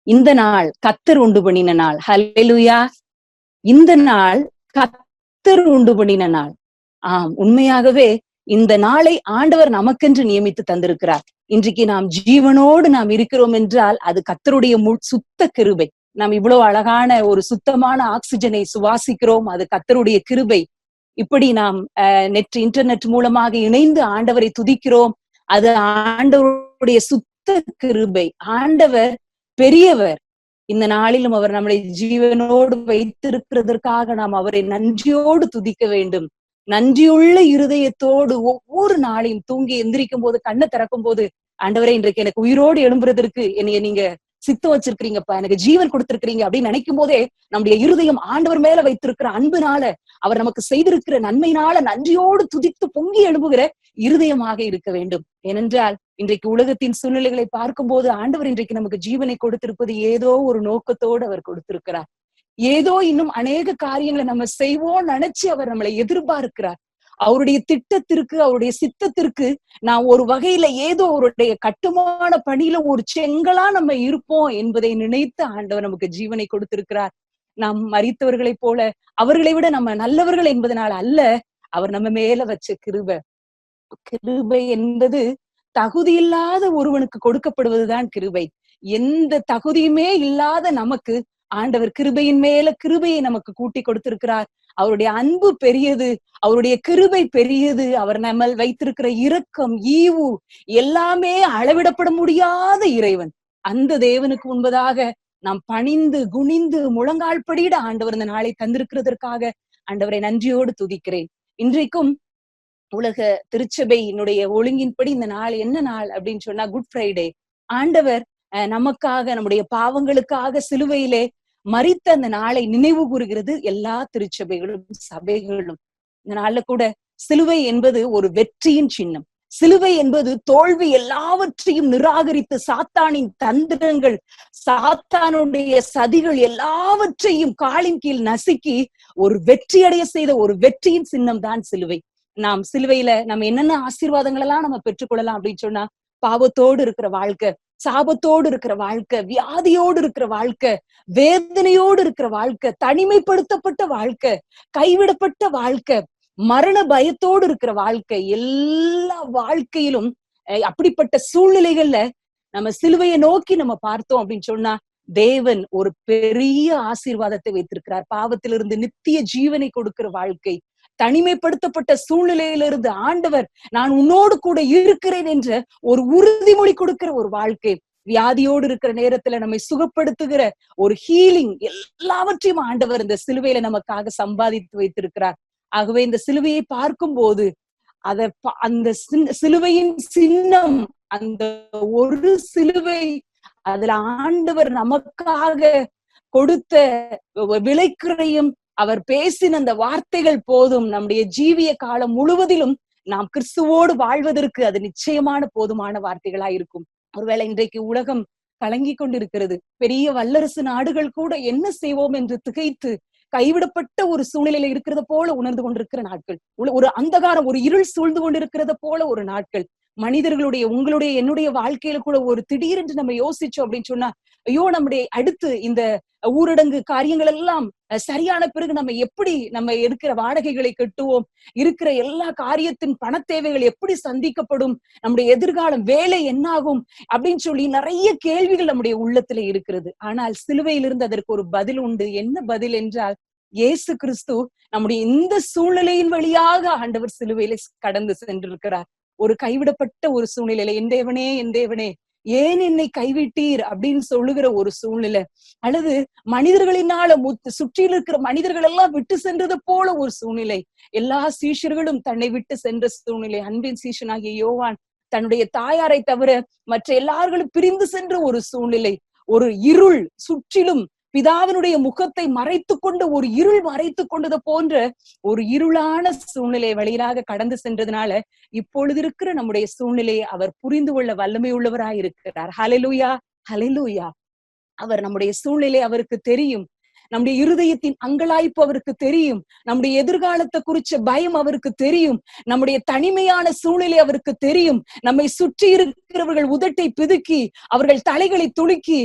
இந்த நாள் கர்த்தர் உண்டு பண்ணின நாள். ஹல்லேலூயா. இந்த நாள் கர்த்தர் உண்டு பண்ணின நாள். ஆம், உண்மையாகவே இந்த நாளை ஆண்டவர் நமக்கென்று நியமித்து தந்திருக்கிறார். இன்றைக்கு நாம் ஜீவனோடு நாம் இருக்கிறோம் என்றால் அது கர்த்தருடைய சுத்த கிருபை. நாம் இவ்வளவு அழகான ஒரு சுத்தமான ஆக்சிஜனை சுவாசிக்கிறோம், அது கர்த்தருடைய கிருபை. இப்படி நாம் இன்டர்நெட் மூலமாக இணைந்து ஆண்டவரை துதிக்கிறோம், அது ஆண்டவருடைய சுத்த கிருபை. ஆண்டவர் பெரியவர். இந்த நாளிலும் அவர் நம்மளை ஜீவனோடு வைத்திருக்கிறதற்காக நாம் அவரை நன்றியோடு துதிக்க வேண்டும். நன்றியுள்ள இருதயத்தோடு ஒவ்வொரு நாளையும் தூங்கி எந்திரிக்கும் போது, கண்ணை திறக்கும் போது, ஆண்டவரே இன்றைக்கு எனக்கு உயிரோடு எழும்புறதற்கு என்னைய நீங்க சித்தம் வச்சிருக்கிறீங்கப்பா, எனக்கு ஜீவன் கொடுத்திருக்கிறீங்க அப்படின்னு நினைக்கும் போதே நம்முடைய இருதயம் ஆண்டவர் மேல வைத்திருக்கிற அன்புனால, அவர் நமக்கு செய்திருக்கிற நன்மையினால நன்றியோடு துதித்து பொங்கி எழும்புகிற இருதயமாக இருக்க வேண்டும். ஏனென்றால் இன்றைக்கு உலகத்தின் சூழ்நிலைகளை பார்க்கும் போது ஆண்டவர் இன்றைக்கு நமக்கு ஜீவனை கொடுத்திருப்பது ஏதோ ஒரு நோக்கத்தோடு அவர் கொடுத்திருக்கிறார். ஏதோ இன்னும் அநேக காரியங்களை நம்ம செய்வோம் நினைச்சு அவர் நம்மளை எதிர்பார்க்கிறார். அவருடைய திட்டத்திற்கு, அவருடைய சித்தத்திற்கு நான் ஒரு வகையில ஏதோ அவருடைய கட்டுமான பணியில ஒரு செங்கலா நம்ம இருப்போம் என்பதை நினைத்து ஆண்டவர் நமக்கு ஜீவனை கொடுத்திருக்கிறார். நாம் மரித்தவர்களைப் போல அவர்களை விட நம்ம நல்லவர்கள் என்பதனால அல்ல, அவர் நம்ம மேல வச்ச கிருபை. கிருபை என்பது தகுதியில்லாத ஒருவனுக்கு கொடுக்கப்படுவதுதான் கிருபை. எந்த தகுதியுமே இல்லாத நமக்கு ஆண்டவர் கிருபையின் மேல கிருபையை நமக்கு கூட்டி கொடுத்திருக்கிறார். அவருடைய அன்பு பெரியது, அவருடைய கிருபை பெரியது. அவர் நம்ம வைத்திருக்கிற இரக்கம், ஈவு எல்லாமே அளவிடப்பட முடியாத இறைவன். அந்த தேவனுக்கு முன்பதாக நாம் பணிந்து குனிந்து முழங்கால் படியிட ஆண்டவர் இந்த நாளை தந்திருக்கிறதற்காக ஆண்டவரை நன்றியோடு துதிக்கிறேன். இன்றைக்கும் உலக திருச்சபையினுடைய ஒழுங்கின்படி இந்த நாள் என்ன நாள் அப்படின்னு சொன்னா குட் ஃப்ரைடே. ஆண்டவர் நமக்காக, நம்முடைய பாவங்களுக்காக சிலுவையிலே மரித்த அந்த நாளை நினைவு கூறுகிறது எல்லா திருச்சபைகளும் சபைகளும். இந்த நாள்ல கூட சிலுவை என்பது ஒரு வெற்றியின் சின்னம். சிலுவை என்பது தோல்வி எல்லாவற்றையும் நிராகரித்து சாத்தானின் தந்திரங்கள், சாத்தானுடைய சதிகள் எல்லாவற்றையும் காலின் கீழ் நசுக்கி ஒரு வெற்றியடைய செய்த ஒரு வெற்றியின் சின்னம் தான் சிலுவை. நாம் சிலுவையில நம்ம என்னென்ன ஆசீர்வாதங்கள் எல்லாம் நம்ம பெற்றுக்கொள்ளலாம் அப்படின்னு சொன்னா, பாவத்தோடு இருக்கிற வாழ்க்கை, சாபத்தோடு இருக்கிற வாழ்க்கை, வியாதியோடு இருக்கிற வாழ்க்கை, வேதனையோடு இருக்கிற வாழ்க்கை, தனிமைப்படுத்தப்பட்ட வாழ்க்கை, கைவிடப்பட்ட வாழ்க்கை, மரண பயத்தோடு இருக்கிற வாழ்க்கை, எல்லா வாழ்க்கையிலும் அப்படிப்பட்ட சூழ்நிலைகள்ல நம்ம சிலுவையை நோக்கி நம்ம பார்த்தோம் அப்படின்னு சொன்னா, தேவன் ஒரு பெரிய ஆசீர்வாதத்தை வைத்திருக்கிறார். பாவத்திலிருந்து நித்திய ஜீவனை கொடுக்கிற வாழ்க்கை, தனிமைப்படுத்தப்பட்ட சூழ்நிலையிலிருந்து ஆண்டவர் நான் உன்னோடு கூட இருக்கிறேன் என்ற ஒரு உறுதிமொழி கொடுக்கிற ஒரு வாழ்க்கை, வியாதியோடு இருக்கிற நேரத்துல நம்மை சுகப்படுத்துகிற ஒரு ஹீலிங், எல்லாவற்றையும் ஆண்டவர் இந்த சிலுவையில நமக்காக சம்பாதித்து வைத்திருக்கிறார். ஆகவே இந்த சிலுவையை பார்க்கும் போது அந்த சிலுவையின் சின்னம், அந்த ஒரு சிலுவை, அதுல ஆண்டவர் நமக்காக கொடுத்த விலைக்கிறையும், அவர் பேசின அந்த வார்த்தைகள் போதும் நம்முடைய ஜீவிய காலம் முழுவதிலும் நாம் கிறிஸ்துவோடு வாழ்வதற்கு அது நிச்சயமான போதுமான வார்த்தைகளா இருக்கும். ஒருவேளை இன்றைக்கு உலகம் கலங்கி கொண்டிருக்கிறது. பெரிய வல்லரசு நாடுகள் கூட என்ன செய்வோம் என்று திகைத்து கைவிடப்பட்ட ஒரு சூழ்நிலையில இருக்கிறத போல உணர்ந்து கொண்டிருக்கிற நாட்கள், ஒரு அந்தகாரம், ஒரு இருள் சூழ்ந்து கொண்டிருக்கிறத போல ஒரு நாட்கள். மனிதர்களுடைய, உங்களுடைய, என்னுடைய வாழ்க்கையில கூட ஒரு திடீரென்று நம்ம யோசிச்சோம் அப்படின்னு சொன்னா, ஐயோ நம்முடைய அடுத்து இந்த ஊரடங்கு காரியங்கள் எல்லாம் சரியான பிறகு நம்ம எப்படி நம்ம எடுக்கிற வாடகைகளை கட்டுவோம், இருக்கிற எல்லா காரியத்தின் பண தேவைகள் எப்படி சந்திக்கப்படும், நம்முடைய எதிர்காலம், வேலை என்னாகும் அப்படின்னு சொல்லி நிறைய கேள்விகள் நம்முடைய உள்ளத்துல இருக்கிறது. ஆனால் சிலுவையிலிருந்து அதற்கு ஒரு பதில் உண்டு. என்ன பதில் என்றால், இயேசு கிறிஸ்து நம்முடைய இந்த சூழ்நிலையின் வழியாக ஆண்டவர் சிலுவையில கடந்து சென்றிருக்கிறார். ஒரு கைவிடப்பட்ட ஒரு சூழ்நிலையில, என் தேவனே என் தேவனே ஏன் என்னை கைவிட்டீர் அப்படின்னு சொல்லுகிற ஒரு சூழ்நிலை, அல்லது மனிதர்களினால சுற்றியில் இருக்கிற மனிதர்கள் எல்லாம் விட்டு சென்றது போல ஒரு சூழ்நிலை, எல்லா சீஷர்களும் தன்னை விட்டு சென்ற சூழ்நிலை. அன்பின் சீஷனாகிய யோவான் தன்னுடைய தாயாரை தவிர மற்ற எல்லார்களும் பிரிந்து சென்ற ஒரு சூழ்நிலை, ஒரு இருள் சுற்றிலும் பிதாவினுடைய முகத்தை மறைத்து கொண்டு ஒரு இருள் மறைத்து கொண்டது போன்ற ஒரு இருளான சூழ்நிலை வழியாக கடந்து சென்றதுனால இப்பொழுது இருக்கிற நம்முடைய சூழ்நிலையை அவர் புரிந்து கொள்ள வல்லமை உள்ளவராய் இருக்கிறார். ஹல்லேலூயா, ஹல்லேலூயா. அவர் நம்முடைய சூழ்நிலை அவருக்கு தெரியும். நம்முடைய இருதயத்தின் அங்கலாய்ப்பு அவருக்கு தெரியும். நம்முடைய எதிர்காலத்தை குறிச்ச பயம் அவருக்கு தெரியும். நம்முடைய தனிமையான சூழ்நிலை அவருக்கு தெரியும். நம்மை சுற்றி இருக்கிறவர்கள் உதட்டை பிதுக்கி அவர்கள் தலைகளை துலுக்கி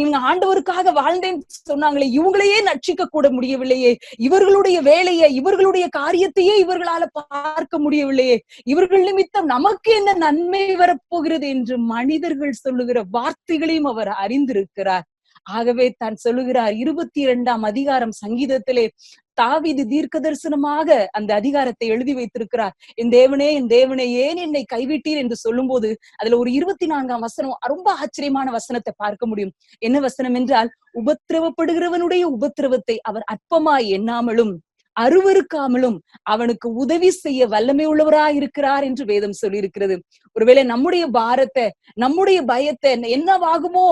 இவங்க ஆண்டவருக்காக வாழ்ந்தேன்னு சொன்னாங்களே, இவங்களையே நட்சிக்க கூட முடியவில்லையே, இவர்களுடைய வேலையை இவர்களுடைய காரியத்தையே இவர்களால பார்க்க முடியவில்லையே, இவர்கள் நிமித்தம் நமக்கு என்ன நன்மை வரப்போகிறது என்று மனிதர்கள் சொல்லுகிற வார்த்தைகளையும் அவர் அறிந்திருக்கிறார். ஆகவே தான் சொல்லுகிறார் 22ஆம் அதிகாரம் சங்கீதத்திலே தாவீது தீர்க்க தரிசனமாக அந்த அதிகாரத்தை எழுதி வைத்திருக்கிறார். என் தேவனே ஏன் என்னை கைவிட்டீர் என்று சொல்லும் போது அதுல ஒரு 24ஆம் வசனம் ரொம்ப ஆச்சரியமான வசனத்தை பார்க்க முடியும். என்ன வசனம் என்றால், உபத்திரவப்படுகிறவனுடைய உபத்திரவத்தை அவர் அற்பமாய் எண்ணாமலும் அருவருக்காமலும் அவனுக்கு உதவி செய்ய வல்லமை உள்ளவராய் இருக்கிறார் என்று வேதம் சொல்லி இருக்கிறது. ஒருவேளை நம்முடைய பாரத்தை, நம்முடைய பயத்தை, என்னவாகுமோ,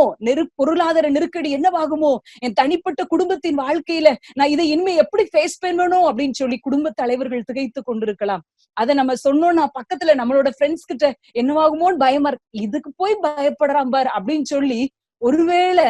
பொருளாதார நெருக்கடி என்னவாகுமோ, என் தனிப்பட்ட குடும்பத்தின் வாழ்க்கையில நான் இதை இனிமே எப்படி ஃபேஸ் பண்ணணும் அப்படின்னு சொல்லி குடும்ப தலைவர்கள் திகைத்து கொண்டிருக்கலாம். அதை நம்ம சொன்னோம்னா பக்கத்துல நம்மளோட ஃப்ரெண்ட்ஸ் கிட்ட என்னவாகுமோன்னு பயமா இருக்கு, இதுக்கு போய் பயப்படுறான் பார் அப்படின்னு சொல்லி ஒருவேளை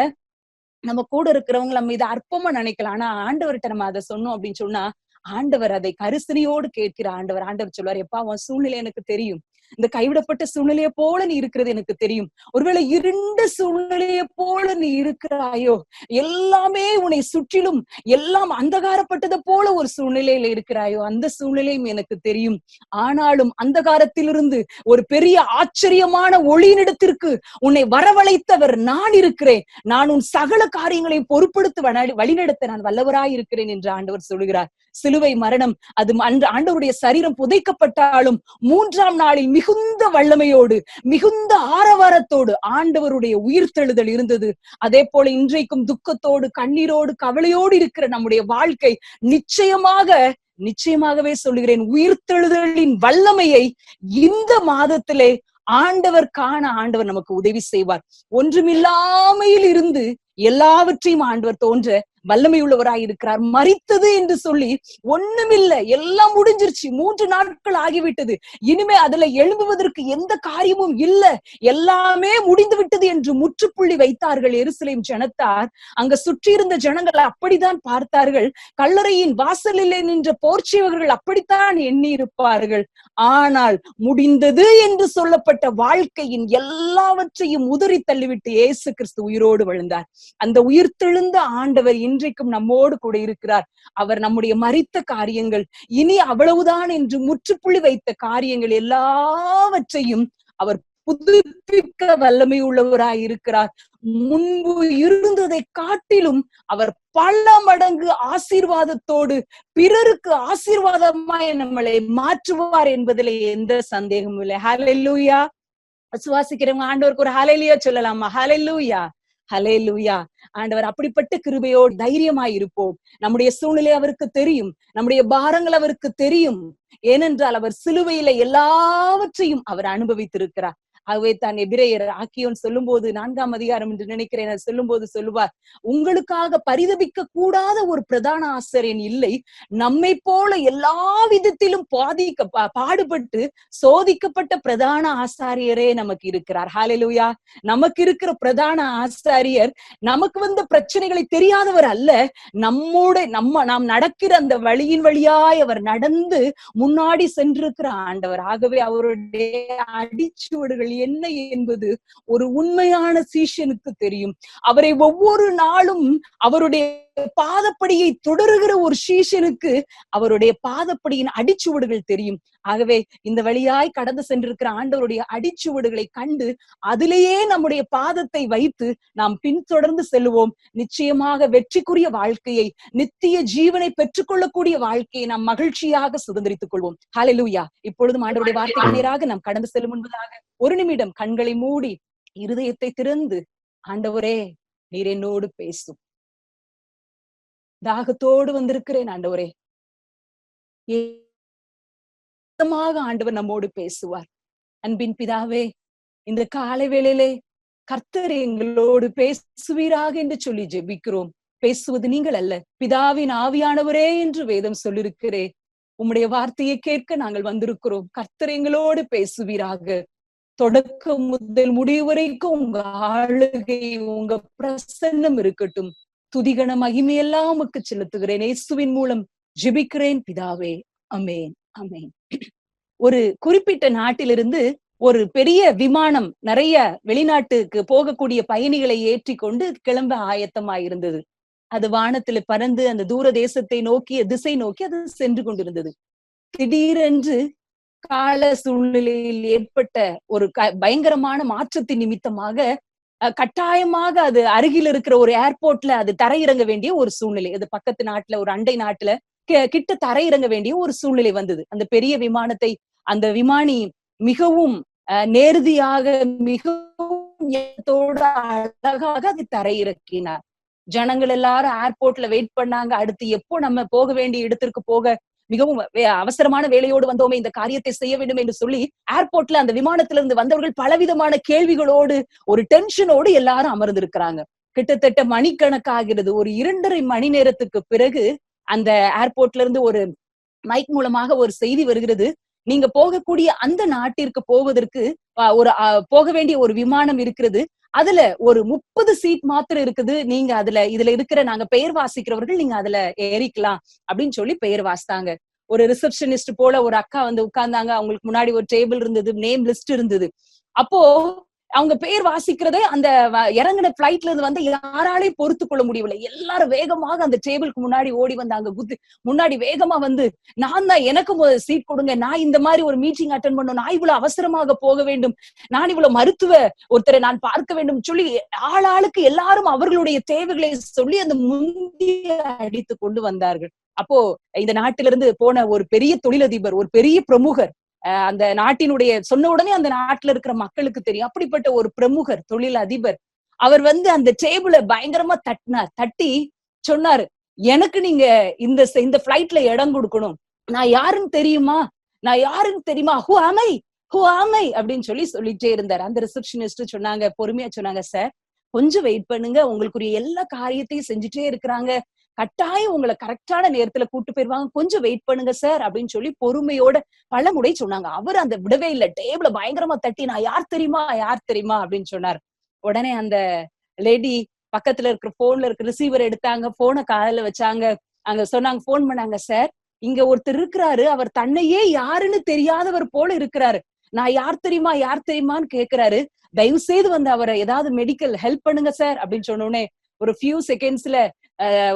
நம்ம கூட இருக்கிறவங்க நம்ம இதை அற்பமா நினைக்கலாம். ஆனா ஆண்டவர்கிட்ட நம்ம அதை சொன்னோம் அப்படின்னு சொன்னா ஆண்டவர் அதை கரிசனையோடு கேட்கிற ஆண்டவர் சொல்லுவார், எப்பா உன் சூழ்நிலை எனக்கு தெரியும், இந்த கைவிடப்பட்ட சூழ்நிலையை போல நீ இருக்கிறது எனக்கு தெரியும். ஒருவேளை இருண்ட சூழ்நிலையை போல நீ இருக்கிறாயோ, எல்லாமே உன்னை சுற்றிலும் எல்லாம் அந்தகாரப்பட்டதை போல ஒரு சூழ்நிலையில இருக்கிறாயோ, அந்த சூழ்நிலையும் எனக்கு தெரியும். ஆனாலும் அந்தகாரத்திலிருந்து ஒரு பெரிய ஆச்சரியமான ஒளியினிடத்திற்கு உன்னை வரவழைத்தவர் நான் இருக்கிறேன். நான் உன் சகல காரியங்களையும் பொறுப்படுத்த வழிநடத்த நான் வல்லவராய் இருக்கிறேன் என்று ஆண்டவர் சொல்லுகிறார். சிலுவை மரணம் அது ஆண்டவருடைய சரீரம் புதைக்கப்பட்டாலும் 3ஆம் நாளில் மிகுந்த வல்லமையோடு மிகுந்த ஆரவாரத்தோடு ஆண்டவருடைய உயிர்த்தெழுதல் இருந்தது. அதே போல இன்றைக்கும் துக்கத்தோடு கண்ணீரோடு கவலையோடு இருக்கிற நம்முடைய வாழ்க்கை நிச்சயமாகவே சொல்லுகிறேன், உயிர்த்தெழுதலின் வல்லமையை இந்த மாதத்திலே ஆண்டவர் நமக்கு உதவி செய்வார். ஒன்றுமில்லாமையில் இருந்து எல்லாவற்றையும் ஆண்டவர் தோன்ற வல்லமை உள்ளவராய் இருக்கிறார். மரித்தது என்று சொல்லி ஒண்ணுமில்ல, எல்லாம் முடிஞ்சிருச்சு, 3 நாட்கள் ஆகிவிட்டது, இனிமே அதுல எழும்புவதற்கு எந்த காரியமும் இல்ல, எல்லாமே முடிந்து விட்டது என்று முற்றுப்புள்ளி வைத்தார்கள் எருசலேம் ஜனத்தார். அங்க சுற்றி இருந்த ஜனங்கள் அப்படித்தான் பார்த்தார்கள். கல்லறையின் வாசலிலே நின்ற போர்ச்சேவர்கள் அப்படித்தான் எண்ணி இருப்பார்கள். ஆனால் முடிந்தது என்று சொல்லப்பட்ட வாழ்க்கையின் எல்லாவற்றையும் உதறி தள்ளிவிட்டு இயேசு கிறிஸ்து உயிரோடு விழுந்தார். அந்த உயிர்த்தெழுந்த ஆண்டவர் இன்றைக்கும் நம்மோடு கூட இருக்கிறார். அவர் நம்முடைய மரித்த காரியங்கள், இனி அவ்வளவுதான் என்று முற்றுப்புள்ளி வைத்த காரியங்கள் எல்லாவற்றையும் அவர் புதுப்பிக்க வல்லமை உள்ளவராய் இருக்கிறார். முன்பு இருந்ததை காட்டிலும் அவர் பல மடங்கு ஆசீர்வாதத்தோடு பிறருக்கு ஆசீர்வாதமாய் நம்மளை மாற்றுவார் என்பதிலே எந்த சந்தேகமும் இல்லை. ஹல்லேலூயா. சுவாசிக்கிறவங்க ஆண்டவருக்கு ஒரு ஹல்லேலூயா சொல்லலாமா? ஹல்லேலூயா, ஹல்லேலூயா. ஆண்டவர் அப்படிப்பட்ட கிருபையோடு தைரியமாய் இருப்போம். நம்முடைய சூழ்நிலை அவருக்கு தெரியும், நம்முடைய பாரங்கள் அவருக்கு தெரியும். ஏனென்றால் அவர் சிலுவையில எல்லாவற்றையும் அவர் அனுபவித்திருக்கிறார். ஆகவே தான் எபிரேயர் ஆக்கியோன் சொல்லும் போது 4ஆம் அதிகாரம் என்று நினைக்கிறேன், சொல்லும் போது சொல்லுவார், உங்களுக்காக பரிதபிக்க கூடாத ஒரு பிரதான ஆசாரியன் இல்லை, நம்மை போல எல்லா விதத்திலும் பாடுபட்டு சோதிக்கப்பட்ட பிரதான ஆசாரியரே நமக்கு இருக்கிறார். ஹல்லேலூயா. நமக்கு இருக்கிற பிரதான ஆசாரியர் நமக்கு வந்த பிரச்சனைகளை தெரியாதவர் அல்ல, நாம் நடக்கிற அந்த வழியின் வழியாய் அவர் நடந்து முன்னாடி சென்றிருக்கிற ஆண்டவர். ஆகவே அவருடைய அடிச்சுவடுகள் என்ன என்பது ஒரு உண்மையான சீஷனுக்கு தெரியும். அவரை ஒவ்வொரு நாளும் அவருடைய பாதப்படியை தொடருகிற ஒரு சீஷனுக்கு அவருடைய பாதப்படியின் அடிச்சுவடுகள் தெரியும். ஆகவே இந்த வழியாய் கடந்து சென்றிருக்கிற ஆண்டவருடைய அடிச்சுவடுகளை கண்டு அதிலேயே நம்முடைய பாதத்தை வைத்து நாம் பின்தொடர்ந்து செல்லுவோம். நிச்சயமாக வெற்றிக்குரிய வாழ்க்கையை, நித்திய ஜீவனை பெற்றுக்கொள்ளக்கூடிய வாழ்க்கையை நாம் மகிழ்ச்சியாக சுதந்திரித்துக் கொள்வோம். ஹல்லேலூயா. இப்பொழுதும் ஆண்டவருடைய வார்த்தைக்கு நேராக நாம் கடந்து செல்லும் முன்பதாக ஒரு நிமிடம் கண்களை மூடி இருதயத்தை திறந்து, ஆண்டவரே நீர் என்னோடு பேசும், தாகத்தோடு வந்திருக்கிறேன் ஆண்டவரே, ஆண்டவர் நம்மோடு பேசுவார். அன்பின் பிதாவே, இந்த காலை வேளையிலே கர்த்தர் எங்களோடு பேசுவீராக என்று சொல்லி ஜெபிக்கிறோம். பேசுவது நீங்கள் அல்ல, பிதாவின் ஆவியானவரே என்று வேதம் சொல்லிருக்கிறே. உம்முடைய வார்த்தையை கேட்க நாங்கள் வந்திருக்கிறோம். கர்த்தர் எங்களோடு பேசுவீராக. தொடக்கம் முதல் முடிவு வரைக்கும் உங்க ஆளுகை, உங்க பிரசன்னம் இருக்கட்டும். துதிகன மகிமையெல்லாம் உமக்கு செலுத்துகிறேன். இயேசுவின் மூலம் ஜெபிக்கிறேன் பிதாவே. அமேன், அமேன். ஒரு குறிப்பிட்ட நாட்டிலிருந்து ஒரு பெரிய விமானம் நிறைய வெளிநாட்டுக்கு போகக்கூடிய பயணிகளை ஏற்றி கொண்டு கிளம்ப ஆயத்தமாயிருந்தது. அது வானத்துல பறந்து அந்த தூர தேசத்தை நோக்கிய திசை நோக்கி அது சென்று கொண்டிருந்தது. திடீரென்று கால சூழ்நிலையில் ஏற்பட்ட ஒரு பயங்கரமான மாற்றத்தின் நிமித்தமாக கட்டாயமாக அது அருகில் இருக்கிற ஒரு ஏர்போர்ட்ல அது தரையிறங்க வேண்டிய ஒரு சூழ்நிலை. அது பக்கத்து நாட்டுல ஒரு அண்டை நாட்டுல கிட்ட தரையிறங்க வேண்டிய ஒரு சூழ்நிலை வந்தது. அந்த பெரிய விமானத்தை அந்த விமானி மிகவும் நேர்த்தியாக மிகவும் அழகாக அது தரையிறக்கினார். ஜனங்கள் எல்லாரும் ஏர்போர்ட்ல வெயிட் பண்ணாங்க. அடுத்து எப்போ நம்ம போக வேண்டிய இடத்திற்கு போக மிகவும் அவசரமான வேலையோடு வந்தோமே, இந்த காரியத்தை செய்ய வேண்டும் என்று சொல்லி ஏர்போர்ட்ல அந்த விமானத்திலிருந்து வந்தவர்கள் பலவிதமான கேள்விகளோடு ஒரு டென்ஷனோடு எல்லாரும் அமர்ந்திருக்கிறாங்க. கிட்டத்தட்ட மணிக்கணக்காகிறது. ஒரு 2.5 மணி நேரத்துக்கு பிறகு அந்த ஏர்போர்ட்ல இருந்து ஒரு மைக் மூலமாக ஒரு செய்தி வருகிறது. நீங்க போகக்கூடிய அந்த நாட்டிற்கு போவதற்கு ஒரு போக வேண்டிய ஒரு விமானம் இருக்கிறது. அதுல ஒரு 30 சீட் மாத்திரம் இருக்குது. நீங்க இதுல இருக்கிற நாங்க பெயர் வாசிக்கிறவர்கள் நீங்க அதுல ஏறிக்கலாம் அப்படின்னு சொல்லி பெயர் வாசித்தாங்க. ஒரு ரிசப்ஷனிஸ்ட் போல ஒரு அக்கா வந்து உட்கார்ந்தாங்க. அவங்களுக்கு முன்னாடி ஒரு டேபிள் இருந்தது, நேம் லிஸ்ட் இருந்தது. அப்போ அவங்க பெயர் வாசிக்கிறதை அந்த இறங்கின பிளைட்ல இருந்து வந்து யாராலையும் பொறுத்து கொள்ள முடியவில்லை. எல்லாரும் வேகமாக அந்த டேபிளுக்கு முன்னாடி ஓடி வந்தாங்க. முன்னாடி வேகமா வந்து நான் தான் எனக்கும் சீட் கொடுங்க, நான் இந்த மாதிரி ஒரு மீட்டிங் அட்டென்ட் பண்ணணும், நான் இவ்வளவு அவசரமாக போக வேண்டும், நான் இவ்வளவு மருத்துவ ஒருத்தரை நான் பார்க்க வேண்டும் சொல்லி ஆளாளுக்கு எல்லாரும் அவர்களுடைய தேவைகளை சொல்லி அந்த முந்திய அடித்து கொண்டு வந்தார்கள். அப்போ இந்த நாட்டிலிருந்து போன ஒரு பெரிய தொழிலதிபர், ஒரு பெரிய பிரமுகர், அந்த நாட்டினுடைய சொன்ன உடனே அந்த நாட்டுல இருக்கிற மக்களுக்கு தெரியும். அப்படிப்பட்ட ஒரு பிரமுகர் தொழில் அதிபர் அவர் வந்து அந்த டேபிளை பயங்கரமா தட்டி சொன்னாரு, எனக்கு நீங்க இந்த பிளைட்ல இடம் கொடுக்கணும். நான் யாருன்னு தெரியுமா, நான் யாருன்னு தெரியுமா, ஹூ ஆமை அப்படின்னு சொல்லிட்டே இருந்தாரு. அந்த ரிசப்ஷனிஸ்ட் சொன்னாங்க, பொறுமையா சொன்னாங்க, சார் கொஞ்சம் வெயிட் பண்ணுங்க, உங்களுக்குரிய எல்லா காரியத்தையும் செஞ்சுட்டே இருக்கிறாங்க, கட்டாயம் உங்களை கரெக்டான நேரத்துல கூட்டு போயிருவாங்க, கொஞ்சம் வெயிட் பண்ணுங்க சார் அப்படின்னு சொல்லி பொறுமையோட பல முறை சொன்னாங்க. அவர் அந்த விடவே இல்லை, டேபிள பயங்கரமா தட்டி நான் யார் தெரியுமா அப்படின்னு சொன்னார். உடனே அந்த லேடி பக்கத்துல இருக்கிற போன்ல இருக்கிற ரிசீவர் எடுத்தாங்க, போனை காதுல வச்சாங்க. அங்க சொன்னாங்க, போன் பண்ணாங்க, சார் இங்க ஒருத்தர் இருக்கிறாரு, அவர் தன்னையே யாருன்னு தெரியாதவர் போல இருக்கிறாரு, நான் யார் தெரியுமான்னு கேக்குறாரு, தயவு செய்து வந்து அவரை ஏதாவது மெடிக்கல் ஹெல்ப் பண்ணுங்க சார் அப்படின்னு சொன்னோடனே ஒரு ஃபியூ செகண்ட்ஸ்ல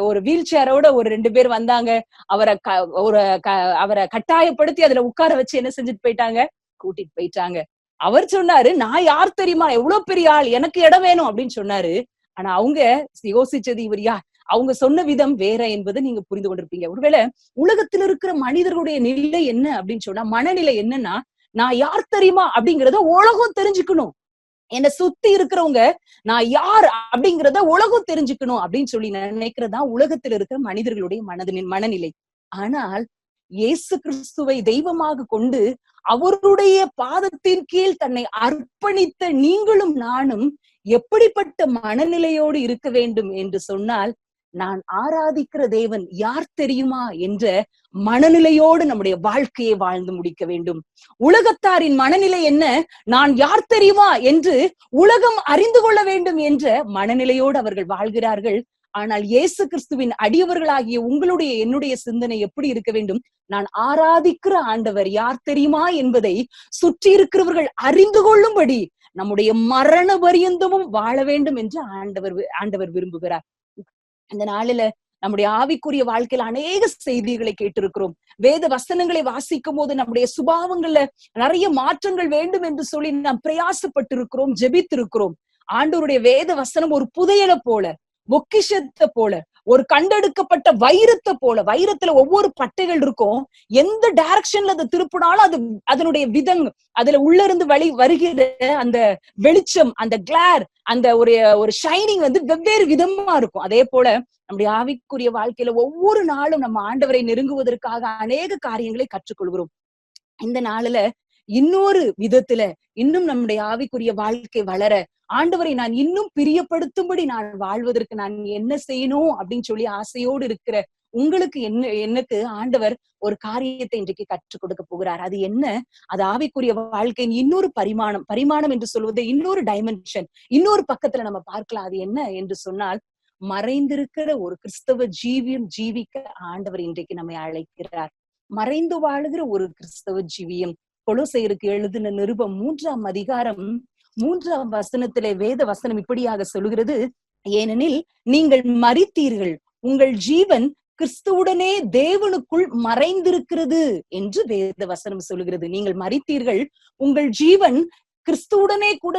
ஒரு வீல் சேரோட ஒரு 2 பேர் வந்தாங்க. அவரை கட்டாயப்படுத்தி அதுல உட்கார வச்சு என்ன செஞ்சுட்டு போயிட்டாங்க, கூட்டிட்டு போயிட்டாங்க. அவர் சொன்னாரு, நான் யார் தெரியுமா, எவ்வளவு பெரிய ஆள், எனக்கு இடம் வேணும் அப்படின்னு சொன்னாரு. ஆனா அவங்க யோசிச்சது இவர் யார், அவங்க சொன்ன விதம் வேற என்பதை நீங்க புரிந்து கொண்டிருப்பீங்க. ஒருவேளை உலகத்தில் இருக்கிற மனிதர்களுடைய நிலை என்ன அப்படின்னு சொன்னா, மனநிலை என்னன்னா, நான் யார் தெரியுமா அப்படிங்கறத உலகம் தெரிஞ்சுக்கணும், என்னை சுத்தி இருக்கிறவங்க நான் யார் அப்படிங்கிறத உலகம் தெரிஞ்சுக்கணும் அப்படின்னு சொல்லி நினைக்கிறதா உலகத்தில் இருக்கிற மனிதர்களுடைய மனநிலை. ஆனால் இயேசு கிறிஸ்துவை தெய்வமாக கொண்டு அவருடைய பாதத்தின் கீழ் தன்னை அர்ப்பணித்த நீங்களும் நானும் எப்படிப்பட்ட மனநிலையோடு இருக்க வேண்டும் என்று சொன்னால், நான் ஆராதிக்கிற தேவன் யார் தெரியுமா என்ற மனநிலையோடு நம்முடைய வாழ்க்கையை வாழ்ந்து முடிக்க வேண்டும். உலகத்தாரின் மனநிலை என்ன, நான் யார் தெரியுமா என்று உலகம் அறிந்து கொள்ள வேண்டும் என்ற மனநிலையோடு அவர்கள் வாழ்கிறார்கள். ஆனால் இயேசு கிறிஸ்துவின் அடியவர்களாகிய உங்களுடைய என்னுடைய சிந்தனை எப்படி இருக்க வேண்டும், நான் ஆராதிக்கிற ஆண்டவர் யார் தெரியுமா என்பதை சுற்றி இருக்கிறவர்கள் அறிந்து கொள்ளும்படி நம்முடைய மரண பரியந்தமும் வாழ வேண்டும் என்று ஆண்டவர் விரும்புகிறார். இந்த நாளில நம்முடைய ஆவிக்குரிய வாழ்க்கையில அநேக செய்திகளை கேட்டிருக்கிறோம். வேத வசனங்களை வாசிக்கும் போது நம்முடைய சுபாவங்கள்ல நிறைய மாற்றங்கள் வேண்டும் என்று சொல்லி நாம் பிரயாசப்பட்டிருக்கிறோம், ஜெபித்திருக்கிறோம். ஆண்டவருடைய வேத வசனம் ஒரு புதையலை போல, பொக்கிஷத்தை போல, ஒரு கண்டெடுக்கப்பட்ட வைரத்தை போல, வைரத்துல ஒவ்வொரு பட்டைகள் இருக்கும், எந்த டைரக்ஷன்ல அதை திருப்பினாலும் அது அதனுடைய விதம், அதுல உள்ள இருந்து வருகிற அந்த வெளிச்சம், அந்த கிளார், அந்த ஒரு ஷைனிங் வந்து வெவ்வேறு விதமா இருக்கும். அதே போல நம்முடைய ஆவிக்குரிய வாழ்க்கையில ஒவ்வொரு நாளும் நம்ம ஆண்டவரை நெருங்குவதற்காக அநேக காரியங்களை கற்றுக்கொள்கிறோம். இந்த நாளில இன்னொரு விதத்துல இன்னும் நம்முடைய ஆவிக்குரிய வாழ்க்கை வளர, ஆண்டவரை நான் இன்னும் பிரியப்படுத்தும்படி நான் வாழ்வதற்கு நான் என்ன செய்யணும் அப்படின்னு சொல்லி ஆசையோடு இருக்கிற உங்களுக்கு எனக்கு ஆண்டவர் ஒரு காரியத்தை இன்றைக்கு கற்றுக் கொடுக்க போகிறார். அது என்ன, அது ஆவிக்குரிய வாழ்க்கையின் இன்னொரு பரிமாணம் என்று சொல்வது இன்னொரு டைமென்ஷன், இன்னொரு பக்கத்துல நம்ம பார்க்கலாம். அது என்ன என்று சொன்னால், மறைந்திருக்கிற ஒரு கிறிஸ்தவ ஜீவியம் ஜீவிக்க ஆண்டவர் இன்றைக்கு நம்மை அழைக்கிறார். மறைந்து வாழுகிற ஒரு கிறிஸ்தவ ஜீவியம். கொலோசையருக்கு எழுதின நிருபம் 3ஆம் அதிகாரம் 3ஆம் வசனத்திலே வேத வசனம் இப்படியாக சொல்லுகிறது, ஏனெனில் நீங்கள் மரித்தீர்கள், உங்கள் ஜீவன் கிறிஸ்துவுடனே தேவனுக்குள் மறைந்திருக்கிறது என்று வேத வசனம் சொல்லுகிறது. நீங்கள் மரித்தீர்கள், உங்கள் ஜீவன் கிறிஸ்துவுடனே கூட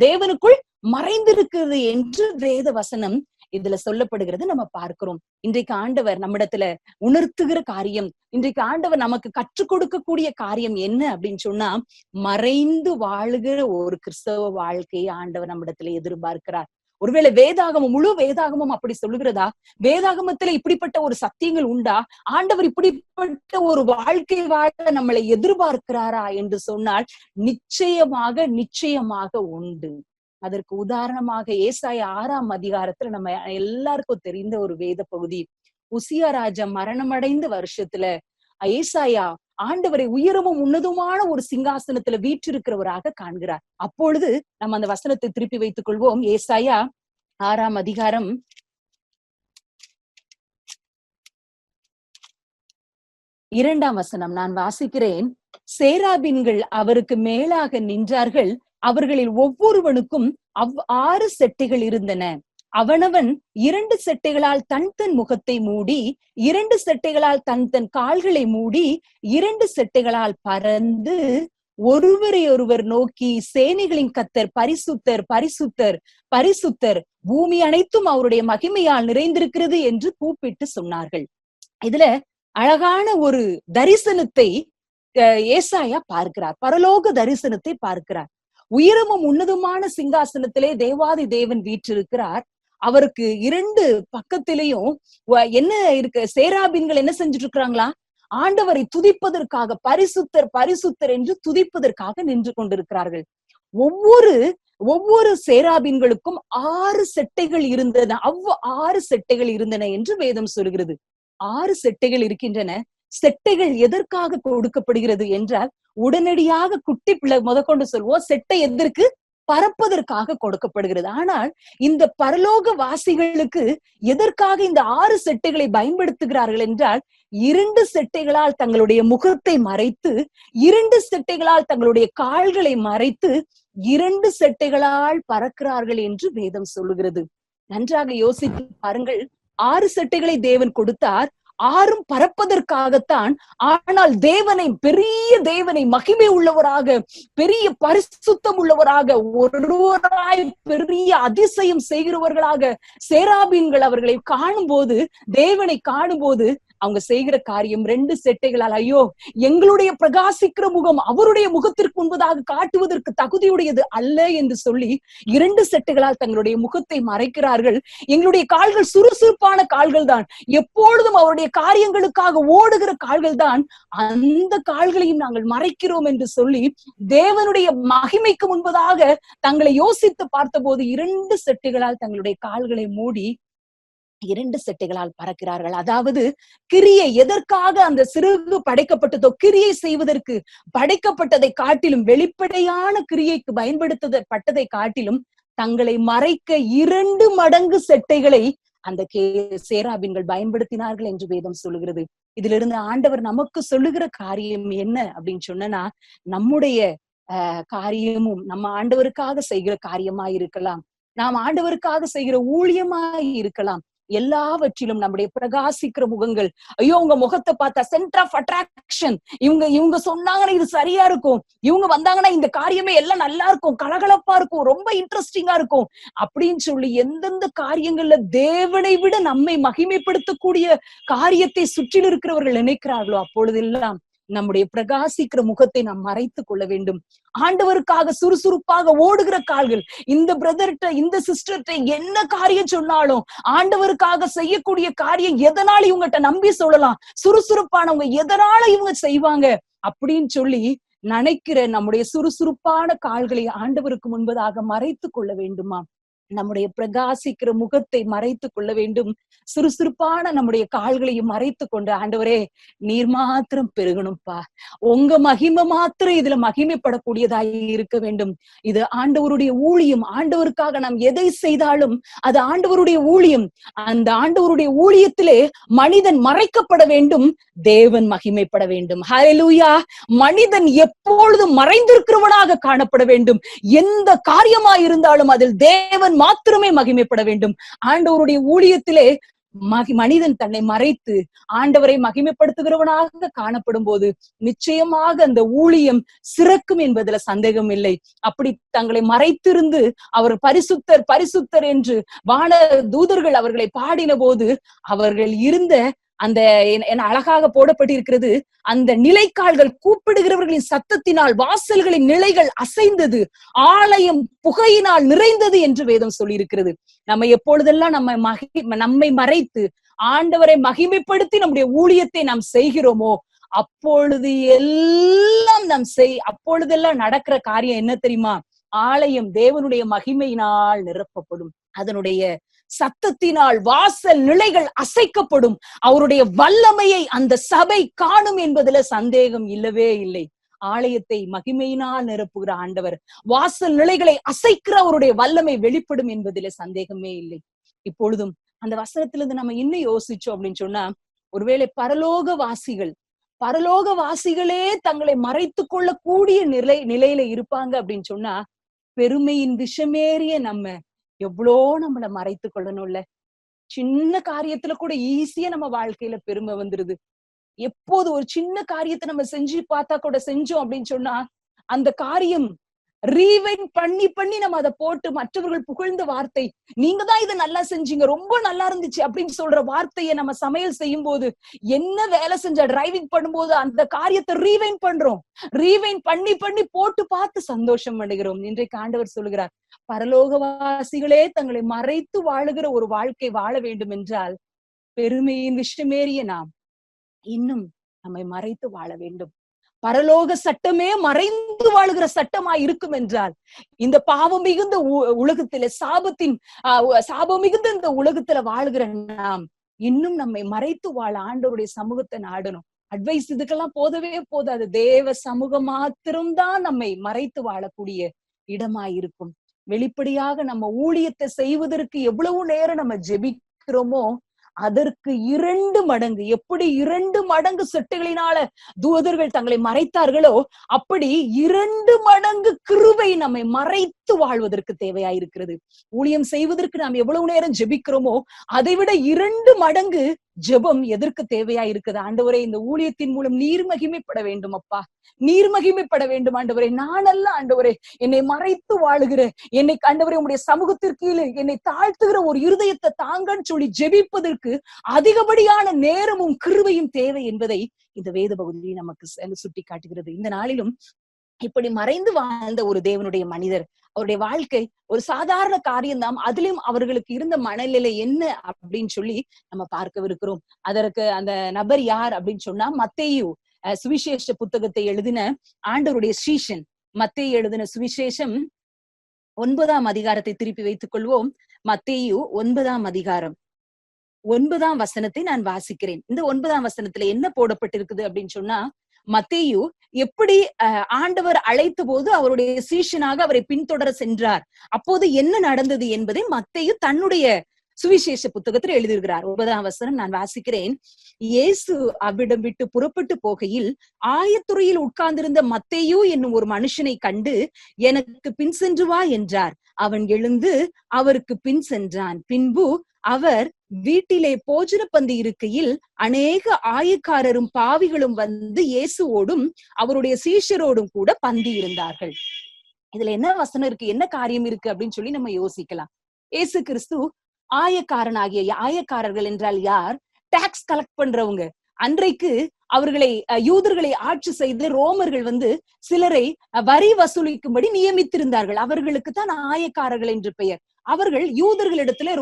தேவனுக்குள் மறைந்திருக்கிறது என்று வேத வசனம் இதுல சொல்லப்படுகிறது நம்ம பார்க்கிறோம். இன்றைக்கு ஆண்டவர் நம்மிடத்துல உணர்த்துகிற காரியம், இன்றைக்கு ஆண்டவர் நமக்கு கற்றுக் கொடுக்கக்கூடிய காரியம் என்ன அப்படின்னு சொன்னா, மறைந்து வாழுகிற ஒரு கிறிஸ்தவ வாழ்க்கையை ஆண்டவர் நம்மிடத்துல எதிர்பார்க்கிறார். ஒருவேளை வேதாகமம், முழு வேதாகமும் அப்படி சொல்லுகிறதா? வேதாகமத்துல இப்படிப்பட்ட ஒரு சத்தியங்கள் உண்டா? ஆண்டவர் இப்படிப்பட்ட ஒரு வாழ்க்கை வாழ நம்மளை எதிர்பார்க்கிறாரா என்று சொன்னால் நிச்சயமாக நிச்சயமாக உண்டு. அதற்கு உதாரணமாக ஏசாயா 6ஆம் அதிகாரத்துல நம்ம எல்லாருக்கும் தெரிந்த ஒரு வேத பகுதி. உசியா ராஜா மரணமடைந்த வருஷத்துல ஏசாயா ஆண்டவரை உயரமும் உன்னதமான ஒரு சிங்காசனத்துல வீற்றிருக்கிறவராக காண்கிறார். அப்பொழுது நம்ம அந்த வசனத்தை திருப்பி வைத்துக் கொள்வோம். ஏசாயா 6ஆம் அதிகாரம் 2ஆம் வசனம் நான் வாசிக்கிறேன். சேராபின்கள் அவருக்கு மேலாக நின்றார்கள், அவர்களில் ஒவ்வொருவனுக்கும் 6 செட்டைகள் இருந்தன. அவனவன் 2 செட்டைகளால் தன் தன் முகத்தை மூடி, 2 செட்டைகளால் தன் தன் கால்களை மூடி, 2 செட்டைகளால் பறந்து ஒருவரை ஒருவர் நோக்கி, சேனைகளின் கர்த்தர் பரிசுத்தர் பரிசுத்தர் பரிசுத்தர், பூமி அனைத்தும் அவருடைய மகிமையால் நிறைந்திருக்கிறது என்று கூப்பிட்டு சொன்னார்கள். இதுல அழகான ஒரு தரிசனத்தை ஏசாயா பார்க்கிறார். பரலோக தரிசனத்தை பார்க்கிறார். உயரமும் உன்னதமான சிங்காசனத்திலே தேவாதி தேவன் வீற்றிருக்கிறார். அவருக்கு 2 பக்கத்திலையும் என்ன இருக்கு? சேராபின்கள் என்ன செஞ்சுட்டு இருக்கிறாங்களா? ஆண்டவரை துதிப்பதற்காக பரிசுத்தர் பரிசுத்தர் என்று துதிப்பதற்காக நின்று கொண்டிருக்கிறார்கள். ஒவ்வொரு சேராபின்களுக்கும் 6 செட்டைகள் இருந்தன. 6 செட்டைகள் இருந்தன என்று வேதம் சொல்கிறது. 6 செட்டைகள் இருக்கின்றன. செட்டைகள் எதற்காக கொடுக்கப்படுகிறது என்றால், உடனடியாக குட்டி பிள்ளை முதற்கொண்டு சொல்வோம், செட்டை எதற்கு? பறப்பதற்காக கொடுக்கப்படுகிறது. ஆனால் இந்த பரலோக வாசிகளுக்கு எதற்காக இந்த 6 செட்டைகளை பயன்படுத்துகிறார்கள் என்றால், 2 செட்டைகளால் தங்களுடைய முகத்தை மறைத்து, 2 செட்டைகளால் தங்களுடைய கால்களை மறைத்து, 2 செட்டைகளால் பறக்கிறார்கள் என்று வேதம் சொல்லுகிறது. நன்றாக யோசித்து பாருங்கள். 6 செட்டைகளை தேவன் கொடுத்தார், 6ம் பறப்பதற்காகத்தான். ஆனால் பெரிய தேவனை மகிமை உள்ளவராக, பெரிய பரிசுத்தம் உள்ளவராக, ஒருவராய் பெரிய அதிசயம் செய்கிறவர்களாக சேராபீன்கள் அவர்களை காணும்போது, தேவனை காணும்போது அவங்க செய்கிற காரியம் 2 செட்டைகளால், ஐயோ எங்களுடைய பிரகாசிக்கிற முகம் அவருடைய முகத்திற்கு முன்பதாக காட்டுவதற்கு தகுதியுடையது அல்ல என்று சொல்லி 2 செட்டைகளால் தங்களுடைய முகத்தை மறைக்கிறார்கள். எங்களுடைய கால்கள் சுறுசுறுப்பான கால்கள் தான், எப்பொழுதும் அவருடைய காரியங்களுக்காக ஓடுகிற கால்கள் தான், அந்த கால்களையும் நாங்கள் மறைக்கிறோம் என்று சொல்லி தேவனுடைய மகிமைக்கு முன்பதாக தங்களை யோசித்து பார்த்தபோது 2 செட்டைகளால் தங்களுடைய கால்களை மூடி 2 செட்டைகளால் பறக்கிறார்கள். அதாவது கிரியை எதற்காக அந்த சிறகு படைக்கப்பட்டதோ, கிரியை செய்வதற்கு படைக்கப்பட்டதை காட்டிலும், வெளிப்படையான கிரியைக்கு பயன்படுத்தப்பட்டதை காட்டிலும் தங்களை மறைக்க 2 மடங்கு செட்டைகளை அந்த சேராபின்கள் பயன்படுத்தினார்கள் என்று வேதம் சொல்லுகிறது. இதிலிருந்து ஆண்டவர் நமக்கு சொல்லுகிற காரியம் என்ன அப்படின்னு சொன்னா, நம்முடைய காரியமும் நம்ம ஆண்டவருக்காக செய்கிற காரியமாய் இருக்கலாம், நாம் ஆண்டவருக்காக செய்கிற ஊழியமாய் இருக்கலாம். எல்லாவற்றிலும் நம்முடைய பிரகாசிக்கிற முகங்கள், ஐயோ உங்க முகத்தை பார்த்தா சென்டர் ஆஃப் அட்ராக்ஷன், இவங்க சொன்னாங்கன்னா இது சரியா இருக்கும், இவங்க வந்தாங்கன்னா இந்த காரியமே எல்லாம் நல்லா இருக்கும், கலகலப்பா இருக்கும், ரொம்ப இன்ட்ரெஸ்டிங்கா இருக்கும் அப்படின்னு சொல்லி எந்தெந்த காரியங்கள்ல தேவனை விட நம்மை மகிமைப்படுத்தக்கூடிய காரியத்தை சுற்றில் இருக்கிறவர்கள் நினைக்கிறார்களோ, அப்பொழுதெல்லாம் நம்முடைய பிரகாசிக்கிற முகத்தை நாம் மறைத்துக் கொள்ள வேண்டும். ஆண்டவருக்காக சுறுசுறுப்பாக ஓடுகிற கால்கள், இந்த பிரதர்கிட்ட இந்த சிஸ்டர்கிட்ட என்ன காரியம் சொன்னாலும் ஆண்டவருக்காக செய்யக்கூடிய காரியம் எதனால இவங்ககிட்ட நம்பி சொல்லலாம், சுறுசுறுப்பானவங்க எதனால இவங்க செய்வாங்க அப்படின்னு சொல்லி நினைக்கிற நம்முடைய சுறுசுறுப்பான கால்களை ஆண்டவருக்கு முன்பதாக மறைத்துக் கொள்ள வேண்டுமா? நம்முடைய பிரகாசிக்கிற முகத்தை மறைத்து கொள்ள வேண்டும். சுறுசுறுப்பான நம்முடைய கால்களையும் மறைத்து கொண்டு, ஆண்டவரே நீர் மாத்திரம் பெருகணும்ப்பா, உங்க மகிமை மாத்திரம் இதுல மகிமைப்படக்கூடியதாய் இருக்க வேண்டும். இது ஆண்டவருடைய ஊழியம். ஆண்டவருக்காக நாம் எதை செய்தாலும் அது ஆண்டவருடைய ஊழியம். அந்த ஆண்டவருடைய ஊழியத்திலே மனிதன் மறைக்கப்பட வேண்டும், தேவன் மகிமைப்பட வேண்டும். ஹல்லேலூயா. மனிதன் எப்பொழுதும் மறைந்திருக்கிறவனாக காணப்பட வேண்டும். எந்த காரியமாய் இருந்தாலும் அதில் தேவன் மாத்திரமே மகிமைப்பட வேண்டும். ஆண்டவருடைய ஊழியத்திலே மனிதன் தன்னை மறைத்து ஆண்டவரை மகிமைப்படுத்துகிறவனாக காணப்படும் போது நிச்சயமாக அந்த ஊழியம் சிறக்கும் என்பதுல சந்தேகம் இல்லை. அப்படி தங்களை மறைத்திருந்து அவர் பரிசுத்தர் பரிசுத்தர் என்று வான தூதர்கள் அவர்களை பாடின போது அவர்கள் இருந்த அந்த அழகாக போடப்பட்டிருக்கிறது, அந்த நிலைக்கால்கள் கூப்பிடுகிறவர்களின் சத்தத்தினால் வாசல்களின் நிலைகள் அசைந்தது, ஆலயம் புகையினால் நிறைந்தது என்று வேதம் சொல்லி இருக்கிறது. நம்ம எப்பொழுதெல்லாம் நம்மை மறைத்து ஆண்டவரை மகிமைப்படுத்தி நம்முடைய ஊழியத்தை நாம் செய்கிறோமோ அப்பொழுது அப்பொழுதெல்லாம் நடக்கிற காரியம் என்ன தெரியுமா? ஆலயம் தேவனுடைய மகிமையினால் நிரப்பப்படும். அதனுடைய சத்தத்தினால் வாசல் நிலைகள் அசைக்கப்படும். அவருடைய வல்லமையை அந்த சபை காணும் என்பதுல சந்தேகம் இல்லவே இல்லை. ஆலயத்தை மகிமையினால் நிரப்புகிற ஆண்டவர் வாசல் நிலைகளை அசைக்கிற அவருடைய வல்லமை வெளிப்படும் என்பதில சந்தேகமே இல்லை. இப்பொழுதும் அந்த வசனத்திலிருந்து நம்ம இன்னும் யோசிச்சோம் அப்படின்னு சொன்னா, ஒருவேளை பரலோகவாசிகளே தங்களை மறைத்து கொள்ளக்கூடிய நிலையில இருப்பாங்க அப்படின்னு சொன்னா, பெருமையின் விஷமேறிய நம்ம நம்மளை மறைத்து கொள்ளணும்ல. சின்ன காரியத்துல கூட ஈஸியா நம்ம வாழ்க்கையில பெருமை வந்துருது. எப்போது ஒரு சின்ன காரியத்தை நம்ம செஞ்சு பார்த்தா கூட செஞ்சோம் அப்படின்னு சொன்னா, அந்த காரியம் ரீவைண்ட் பண்ணி நம்ம அதை போட்டு மற்றவர்கள் புகழ்ந்த வார்த்தை, நீங்க தான் இதை நல்லா செஞ்சீங்க, ரொம்ப நல்லா இருந்துச்சு அப்படின்னு சொல்ற வார்த்தையை நம்ம சமையல் செய்யும் போது, என்ன வேலை செஞ்சா டிரைவிங் பண்ணும்போது அந்த காரியத்தை ரீவைண்ட் பண்றோம். ரீவைண்ட் பண்ணி போட்டு பார்த்து சந்தோஷம் அடைகிறோம். இன்றைக்கு ஆண்டவர் சொல்லுகிறார், பரலோகவாசிகளே தங்களை மறைத்து வாழுகிற ஒரு வாழ்க்கை வாழ வேண்டும் என்றால், பெருமையின் விஷமேறிய நாம் இன்னும் நம்மை மறைத்து வாழ வேண்டும். பரலோக சட்டமே மறைந்து வாழுகிற சட்டமாய் இருக்கும் என்றால், இந்த பாவம் மிகுந்த உலகத்தில சாபம் மிகுந்த இந்த உலகத்துல வாழுகிற நாம் இன்னும் நம்மை மறைத்து வாழ ஆண்டவருடைய சமூகத்தை நாடணும். அட்வைஸ் இதுக்கெல்லாம் போதவே போதாது. தேவ சமூகம் மாத்திரம்தான் நம்மை மறைத்து வாழக்கூடிய இடமாயிருக்கும். வெளிப்படையாக நம்ம ஊழியத்தை செய்வதற்கு எவ்வளவு நேரம் நம்ம ஜெபிக்கிறோமோ அதற்கு 2 மடங்கு, எப்படி 2 மடங்கு செட்டுகளினால தூதர்கள் தங்களை மறைத்தார்களோ அப்படி 2 மடங்கு கிருபை நம்மை மறைத்து வாழ்வதற்கு தேவையாயிருக்கிறது. ஊழியம் செய்வதற்கு நாம் எவ்வளவு நேரம் ஜெபிக்கிறோமோ அதைவிட 2 மடங்கு ஜெபம் எதற்கு தேவையா இருக்குது? ஆண்டவரே, இந்த ஊழியத்தின் மூலம் நீர் மகிமைப்பட வேண்டும் அப்பா, நீர் மகிமைப்பட வேண்டும் ஆண்டவரே. நானல்ல ஆண்டவரே, என்னை மறைத்து வாழுகிற, என்னை ஆண்டவரே உம்முடைய சமூகத்திற்கு என்னை தாழ்த்துகிற ஒரு இருதயத்தை தாங்கன்னு சொல்லி ஜெபிப்பதற்கு அதிகப்படியான நேரமும் கிருபையும் தேவை என்பதை இந்த வேத பகுதி நமக்கு சுட்டி காட்டுகிறது. இந்த நாளிலும் இப்படி மறைந்து வாழ்ந்த ஒரு தேவனுடைய மனிதர், அவருடைய வாழ்க்கை ஒரு சாதாரண காரியம்தான். அதிலும் அவர்களுக்கு இருந்த மனநிலை என்ன அப்படின்னு சொல்லி நம்ம பார்க்கவிருக்கிறோம். அதற்கு அந்த நபர் யார் அப்படின்னு சொன்னா, மத்தேயு சுவிசேஷ புத்தகத்தை எழுதின ஆண்டவருடைய சீஷன். மத்தேயு எழுதின சுவிசேஷம் 9ஆம் அதிகாரத்தை திருப்பி வைத்துக் கொள்வோம். மத்தேயு 9ஆம் அதிகாரம் 9ஆம் வசனத்தை நான் வாசிக்கிறேன். இந்த 9ஆம் வசனத்துல என்ன போடப்பட்டிருக்குது அப்படின்னு சொன்னா, மத்தேயு எப்படி ஆண்டவர் அழைத்த போது அவருடைய சீஷனாக அவரை பின்தொடர சென்றார், அப்போது என்ன நடந்தது என்பதை மத்தேயு தன்னுடைய சுவிசேஷ புத்தகத்தில் எழுதியிருக்கிறார். 9ஆம் வசனம் நான் வாசிக்கிறேன். இயேசு அவ்விடம் விட்டு புறப்பட்டு போகையில் ஆயத்துறையில் உட்கார்ந்திருந்த மத்தேயு என்னும் ஒரு மனுஷனை கண்டு, எனக்கு பின் சென்று வா என்றார். அவன் எழுந்து அவருக்கு பின் சென்றான். பின்பு அவர் வீட்டிலே போஜன பந்தி இருக்கையில் அநேக ஆயக்காரரும் பாவிகளும் வந்து இயேசுவோடும் அவருடைய சீஷரோடும் கூட பந்தி இருந்தார்கள். இதுல என்ன வசனம் இருக்கு, என்ன காரியம் இருக்கு அப்படின்னு சொல்லி நம்ம யோசிக்கலாம். இயேசு கிறிஸ்து ஆயக்காரர்கள் என்றால் யார்? டாக்ஸ் கலெக்ட் பண்றவங்க. அன்றைக்கு அவர்களை யூதர்களை ஆட்சி செய்து ரோமர்கள் வந்து சிலரை வரி வசூலிக்கும்படி நியமித்திருந்தார்கள். அவர்களுக்கு தான் ஆயக்காரர்கள் என்று பெயர். அவர்கள் யூதர்களிடத்துல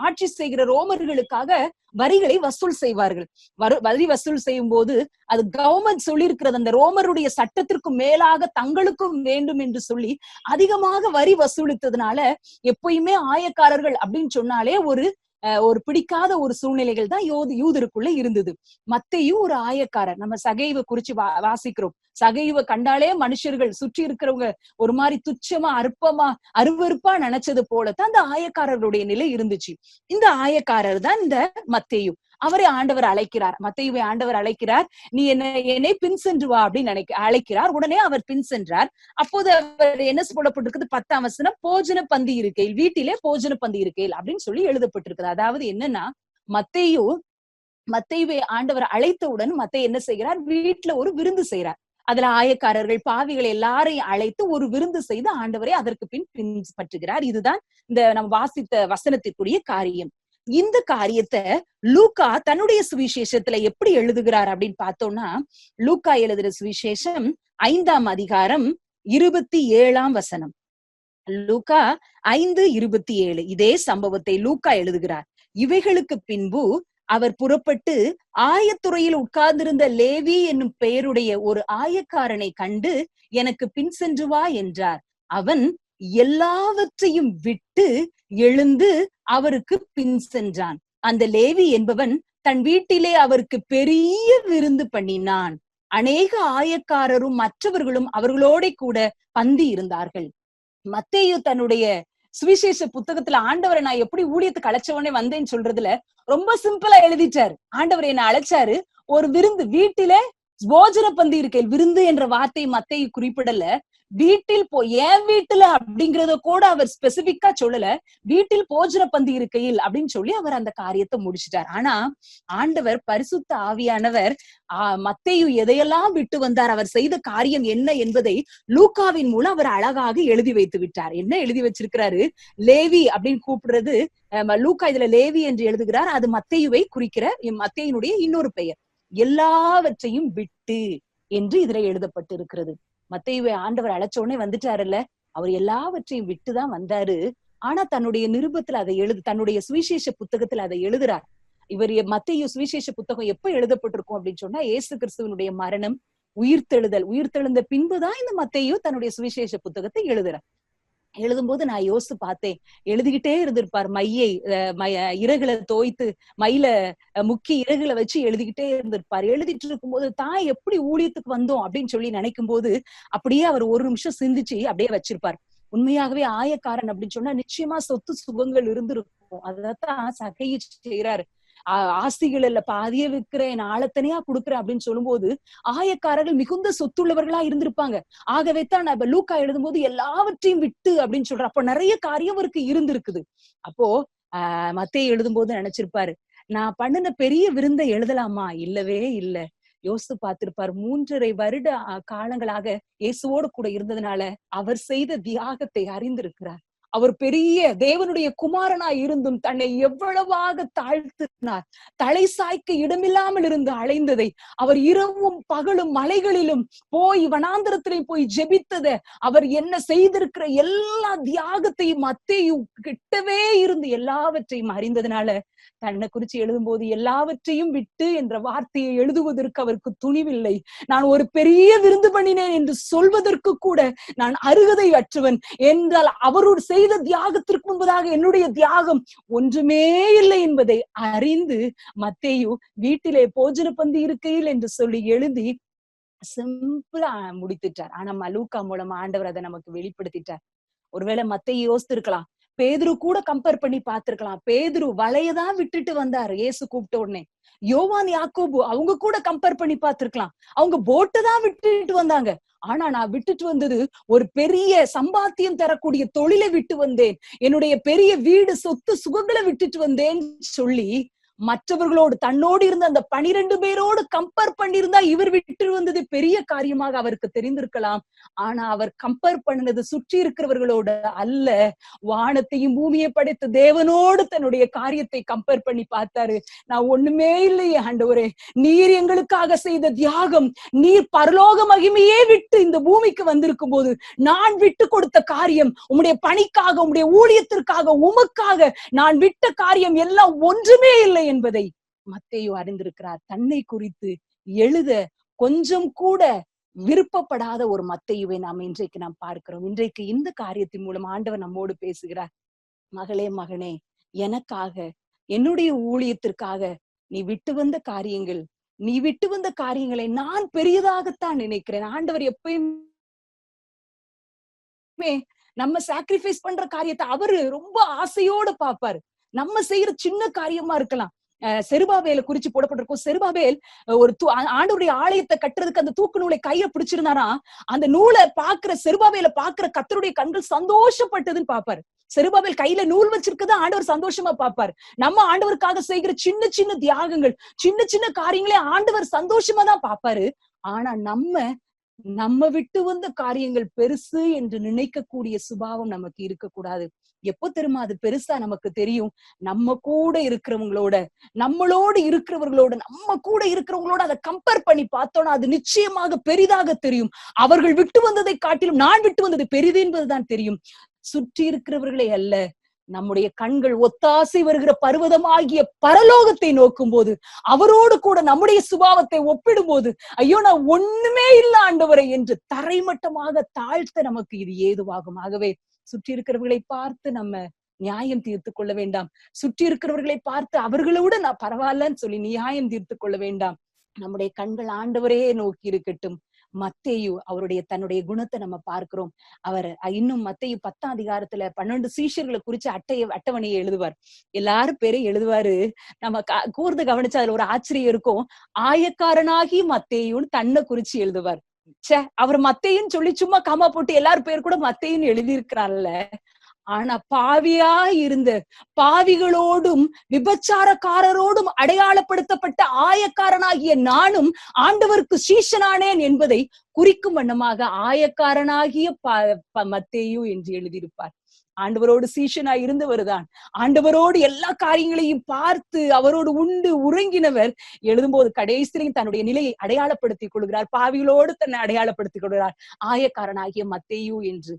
ஆட்சி செய்கிற ரோமர்களுக்காக வரிகளை வசூல் செய்வார்கள். வரி வசூல் செய்யும் போது அது கவர்மெண்ட் சொல்லி இருக்கிறது, அந்த ரோமருடைய சட்டத்திற்கு மேலாக தங்களுக்கும் வேண்டும் என்று சொல்லி அதிகமாக வரி வசூலித்ததுனால எப்பயுமே ஆயக்காரர்கள் அப்படின்னு சொன்னாலே ஒரு பிடிக்காத ஒரு சூழ்நிலைகள் தான் யூதருக்குள்ள இருந்தது. மத்தேயு ஒரு ஆயக்காரர். நம்ம சகைவை குறிச்சு வாசிக்கிறோம். சகைவை கண்டாலே மனுஷர்கள் சுற்றி இருக்கிறவங்க ஒரு மாதிரி துச்சமா அருவருப்பா நினைச்சது போலதான் அந்த ஆயக்காரர்களுடைய நிலை இருந்துச்சு. இந்த ஆயக்காரர் தான் இந்த மத்தேயு. அவரை ஆண்டவர் அழைக்கிறார். மத்தேயுவை ஆண்டவர் அழைக்கிறார். நீ என்னை பின் சென்று வா அப்படின்னு அழைக்கிறார். உடனே அவர் பின் சென்றார். அப்போது அவர் என்ன சொல்லப்பட்டிருக்குது? 10ஆம் வசனம், போஜன பந்தி இருக்கையில், வீட்டிலே போஜன பந்தி இருக்கையில் அப்படின்னு சொல்லி எழுதப்பட்டிருக்குது. அதாவது என்னன்னா, மத்தேயுவை ஆண்டவர் அழைத்தவுடன் மத்தேயு என்ன செய்கிறார்? வீட்டுல ஒரு விருந்து செய்யறார். அதுல ஆயக்காரர்கள், பாவிகள் எல்லாரையும் அழைத்து ஒரு விருந்து செய்து ஆண்டவரை அதற்கு பின்பற்றுகிறார். இதுதான் இந்த நம்ம வாசித்த வசனத்திற்குரிய காரியம். இந்த காரியத்தை லூக்கா தன்னுடைய சுவிசேஷத்துல எப்படி எழுதுகிறார் அப்படின்னு பார்த்தோம்னா, லூக்கா எழுதுற சுவிசேஷம் 5ஆம் அதிகாரம் 27ஆம் வசனம். லூக்கா 5:27 இதே சம்பவத்தை லூக்கா எழுதுகிறார். இவைகளுக்கு பின்பு அவர் புறப்பட்டு ஆயத்துறையில் உட்கார்ந்திருந்த லேவி என்னும் பெயருடைய ஒரு ஆயக்காரனை கண்டு, எனக்கு பின் சென்று வா என்றார். அவன் எல்லாவற்றையும் விட்டு எழுந்து அவருக்கு பின் சென்றான். அந்த லேவி என்பவன் தன் வீட்டிலே அவருக்கு பெரிய விருந்து பண்ணினான். அநேக ஆயக்காரரும் மற்றவர்களும் அவர்களோட கூட பந்தி இருந்தார்கள். மத்தேயு தன்னுடைய சுவிசேஷ புத்தகத்துல ஆண்டவரை நான் எப்படி ஊழியத்துக்கு அழைச்சவனே வந்தேன்னு சொல்றதுல ரொம்ப சிம்பிளா எழுதிட்டாரு. ஆண்டவர் என்ன அழைச்சாரு, ஒரு விருந்து, வீட்டிலே போஜன பந்தி இருக்கையில். விருந்து என்ற வார்த்தை மத்தேயு குறிப்பிடல. வீட்டில் என் வீட்டுல அப்படிங்கறத கூட அவர் ஸ்பெசிபிக்கா சொல்லல. வீட்டில் போஜன பந்தி இருக்கையில் அப்படின்னு சொல்லி அவர் அந்த காரியத்தை முடிச்சிட்டார். ஆனா ஆண்டவர் பரிசுத்த ஆவியானவர் மத்தேயு எதையெல்லாம் விட்டு வந்தார், அவர் செய்த காரியம் என்ன என்பதை லூக்காவின் மூலம் அவர் அழகாக எழுதி வைத்து விட்டார். என்ன எழுதி வச்சிருக்கிறாரு? லேவி அப்படின்னு கூப்பிடுறது லூக்கா இதுல லேவி என்று எழுதுகிறார். அது மத்தேயுவை குறிக்கிற மத்தேயுனுடைய இன்னொரு பெயர். எல்லாவற்றையும் விட்டு என்று இதுல எழுதப்பட்டு இருக்கிறது. மத்தேயுவை ஆண்டவர் அழைச்சோடனே வந்துட்டாருல்ல, அவர் எல்லாவற்றையும் விட்டுதான் வந்தாரு. ஆனா தன்னுடைய நிருபத்துல அதை தன்னுடைய சுவிசேஷ புத்தகத்துல அதை எழுதுறார். இவர் மத்தேயு சுவிசேஷ புத்தகம் எப்ப எழுதப்பட்டிருக்கும் அப்படின்னு சொன்னா, இயேசு கிறிஸ்துவனுடைய மரணம், உயிர்த்தெழுந்த பின்புதான் இந்த மத்தேயு தன்னுடைய சுவிசேஷ புத்தகத்தை எழுதுறார். எழுதும்போது நான் யோசிச்சு பார்த்தேன், எழுதிக்கிட்டே இருந்திருப்பார். இறகுல தோய்த்து மயில முக்கி இறகுல வச்சு எழுதிக்கிட்டே இருந்திருப்பார். எழுதிட்டு இருக்கும்போது தான் எப்படி ஊழியத்துக்கு வந்தோம் அப்படின்னு சொல்லி நினைக்கும் போது அப்படியே அவர் ஒரு நிமிஷம் சிந்திச்சு அப்படியே வச்சிருப்பார். உண்மையாகவே ஆயக்காரன் அப்படின்னு சொன்னா நிச்சயமா சொத்து சுகங்கள் இருந்திருக்கும். அதான் சகையை செய்யறாரு. ஆஸ்திகள் இல்ல, பாதியே விற்கிறேன், ஆழத்தனையா கொடுக்குறேன் அப்படின்னு சொல்லும் போது ஆயக்காரர்கள் மிகுந்த சொத்துள்ளவர்களா இருந்திருப்பாங்க. ஆகவே தான் நான் லூக்கா எழுதும் போது எல்லாவற்றையும் விட்டு அப்படின்னு சொல்ற. அப்போ நிறைய காரியம் அவருக்கு இருந்திருக்குது. அப்போ மத்தேயு எழுதும் போது நினைச்சிருப்பாரு, நான் பண்ணின பெரிய விருந்தை எழுதலாமா? இல்லவே இல்ல. யோசித்து பார்த்திருப்பார். 3.5 வருட காலங்களாக இயேசுவோடு கூட இருந்ததுனால அவர் செய்த தியாகத்தை அறிந்திருக்கிறார். அவர் பெரிய தேவனுடைய குமாரனாய் இருந்தும் தன்னை எவ்வளவாக தாழ்த்தினார். தலை சாய்க்க இடமில்லாமல் இருந்து அலைந்ததை, அவர் இரவும் பகலும் மலைகளிலும் போய் வனாந்தரத்திலையும் போய் ஜெபித்தத, அவர் என்ன செய்திருக்கிற எல்லா தியாகத்தையும் மத்தேயு கிட்டவே இருந்து எல்லாவற்றையும் அறிந்ததுனால தன்னை குறிச்சு எழுதும் போது எல்லாவற்றையும் விட்டு என்ற வார்த்தையை எழுதுவதற்கு அவருக்கு துணிவில்லை. நான் ஒரு பெரிய விருந்து பண்ணினேன் என்று சொல்வதற்கு கூட நான் அருகதை அற்றவன் என்றால், அவரோடு செய்த தியாகத்திற்கு முன்பதாக என்னுடைய தியாகம் ஒன்றுமே இல்லை என்பதை அறிந்து மத்தேயு வீட்டிலே போஜன பந்தி இருக்கையில் என்று சொல்லி எழுதி சிம்பிளா முடித்துட்டார். ஆனா லூக்கா மூலமா ஆண்டவர் அதை நமக்கு வெளிப்படுத்திட்டார். ஒருவேளை மத்தேயு யோசித்திருக்கலாம், பேதுரு கூட கம்பேர் பண்ணி பார்த்திருக்கலாம். பேதுரு வலையதான் விட்டுட்டு வந்தாரு இயேசு கூப்பிட்ட உடனே. யோவான், யாக்கோபு அவங்க கூட கம்பேர் பண்ணி பார்த்திருக்கலாம். அவங்க போட்டை தான் விட்டுட்டு வந்தாங்க. ஆனா நான் விட்டுட்டு வந்தது ஒரு பெரிய சம்பாத்தியம் தரக்கூடிய தொழிலை விட்டு வந்தேன், என்னுடைய பெரிய வீடு சொத்து சுகங்களை விட்டுட்டு வந்தேன்னு சொல்லி மற்றவர்களோடு தன்னோடு இருந்த அந்த 12 பேரோடு கம்பேர் பண்ணியிருந்தா இவர் விட்டு வந்தது பெரிய காரியமாக அவருக்கு தெரிந்திருக்கலாம். ஆனா அவர் கம்பேர் பண்ணது சுற்றி இருக்கிறவர்களோட அல்ல, வானத்தையும் பூமியை படைத்த தேவனோடு தன்னுடைய காரியத்தை கம்பேர் பண்ணி பார்த்தாரு. நான் ஒண்ணுமே இல்லையே ஆண்டவரே, நீர் எங்களுக்காக செய்த தியாகம், நீர் பரலோக மகிமையே விட்டு இந்த பூமிக்கு வந்திருக்கும் போது நான் விட்டு கொடுத்த காரியம், உம்முடைய பணிக்காக, உம்முடைய ஊழியத்திற்காக, உமக்காக நான் விட்ட காரியம் எல்லாம் ஒன்றுமே இல்லை என்பதை மத்தேயு அறிந்திருக்கிறார். தன்னை குறித்து எழுத கொஞ்சம் கூட விருப்பப்படாத ஒரு மத்தேயுவை நாம் பார்க்கிறோம். இன்றைக்கு இந்த காரியத்தின் மூலம் ஆண்டவர் நம்மோடு பேசுகிறார். மகளே, மகனே, எனக்காக, என்னுடைய ஊழியத்திற்காக நீ விட்டு வந்த காரியங்களை நான் பெரியதாகத்தான் நினைக்கிறேன். ஆண்டவர் எப்பயுமே நம்ம சாக்ரிஃபைஸ் பண்ற காரியத்தை அவரு ரொம்ப ஆசையோட பாப்பாரு. நம்ம செய்யற சின்ன காரியமா இருக்கலாம். செருபாபேல குறிச்சு போடப்பட்டிருக்கும். செருபாபேல் ஒரு ஆண்டவருடைய ஆலயத்தை கட்டுறதுக்கு அந்த தூக்கு நூலை கையில பிடிச்சிருந்தாரா, அந்த நூலை செருபாபேல பாக்குற கர்த்தருடைய கண்கள் சந்தோஷப்பட்டதுன்னு பாப்பாரு. செருபாபேல் கையில நூல் வச்சிருக்கதான் ஆண்டவர் சந்தோஷமா பாப்பாரு. நம்ம ஆண்டவருக்காக செய்கிற சின்ன சின்ன தியாகங்கள், சின்ன சின்ன காரியங்களே ஆண்டவர் சந்தோஷமா தான் பாப்பாரு. ஆனா நம்ம விட்டு வந்த காரியங்கள் பெருசு என்று நினைக்கக்கூடிய சுபாவம் நமக்கு இருக்கக்கூடாது. எப்போ தெரியுமா அது பெருசா நமக்கு தெரியும்? நம்ம கூட இருக்கிறவங்களோட அதை கம்பேர் பண்ணி பார்த்தோம்னா அது நிச்சயமாக பெரிதாக தெரியும். அவர்கள் விட்டு வந்ததை காட்டிலும் நான் விட்டு வந்தது பெரிது என்பதுதான் தெரியும். சுற்றி இருக்கிறவர்களே அல்ல, நம்முடைய கண்கள் ஒத்தாசை வருகிற பர்வதமாகிய பரலோகத்தை நோக்கும் போது, அவரோடு கூட நம்முடைய சுபாவத்தை ஒப்பிடும் போது, ஐயோ நான் ஒண்ணுமே இல்ல ஆண்டவரை என்று தரைமட்டமாக தாழ்த்த நமக்கு இது ஏதுவாகும். ஆகவே சுற்றி இருக்கிறவர்களை பார்த்து நம்ம நியாயம் தீர்த்து கொள்ள வேண்டாம். சுற்றி இருக்கிறவர்களை பார்த்து அவர்களோட நான் பரவாயில்லன்னு சொல்லி நியாயம் தீர்த்து கொள்ள வேண்டாம். நம்முடைய கண்கள் ஆண்டவரே நோக்கி இருக்கட்டும். மத்தேயு தன்னுடைய குணத்தை நம்ம பார்க்கிறோம். அவர் இன்னும் மத்தேயு 10ஆம் அதிகாரத்துல 12 சீஷர்களை குறிச்சு அட்டவணையை எழுதுவார். எல்லாரும் பேரையும் எழுதுவாரு. நம்ம கூர்ந்து கவனிச்சா அதுல ஒரு ஆச்சரியம் இருக்கும். ஆயக்காரனாகி மத்தேயுன்னு தன்னை குறிச்சு எழுதுவார். அவர் மத்தேயுன்னு சொல்லி சும்மா காமா போட்டு எல்லாரும் பேர் கூட மத்தேயுன்னு எழுதியிருக்கிறார்ல. ஆனா பாவியா இருந்த பாவிகளோடும் விபச்சாரக்காரரோடும் அடையாளப்படுத்தப்பட்ட ஆயக்காரனாகிய நானும் ஆண்டவருக்கு சீஷனானேன் என்பதை குறிக்கும் வண்ணமாக ஆயக்காரனாகிய மத்தேயு என்று எழுதியிருப்பார். ஆண்டவரோடு சீஷனாய் இருந்தவர்தான். ஆண்டவரோடு எல்லா காரியங்களையும் பார்த்து அவரோடு உண்டு உறங்கினவர் எழுதும்போது கடைசியிலையும் தன்னுடைய நிலையை அடையாளப்படுத்திக் கொள்கிறார். பாவிகளோடு தன்னை அடையாளப்படுத்திக் கொள்கிறார், ஆயக்காரனாகிய மத்தேயு என்று.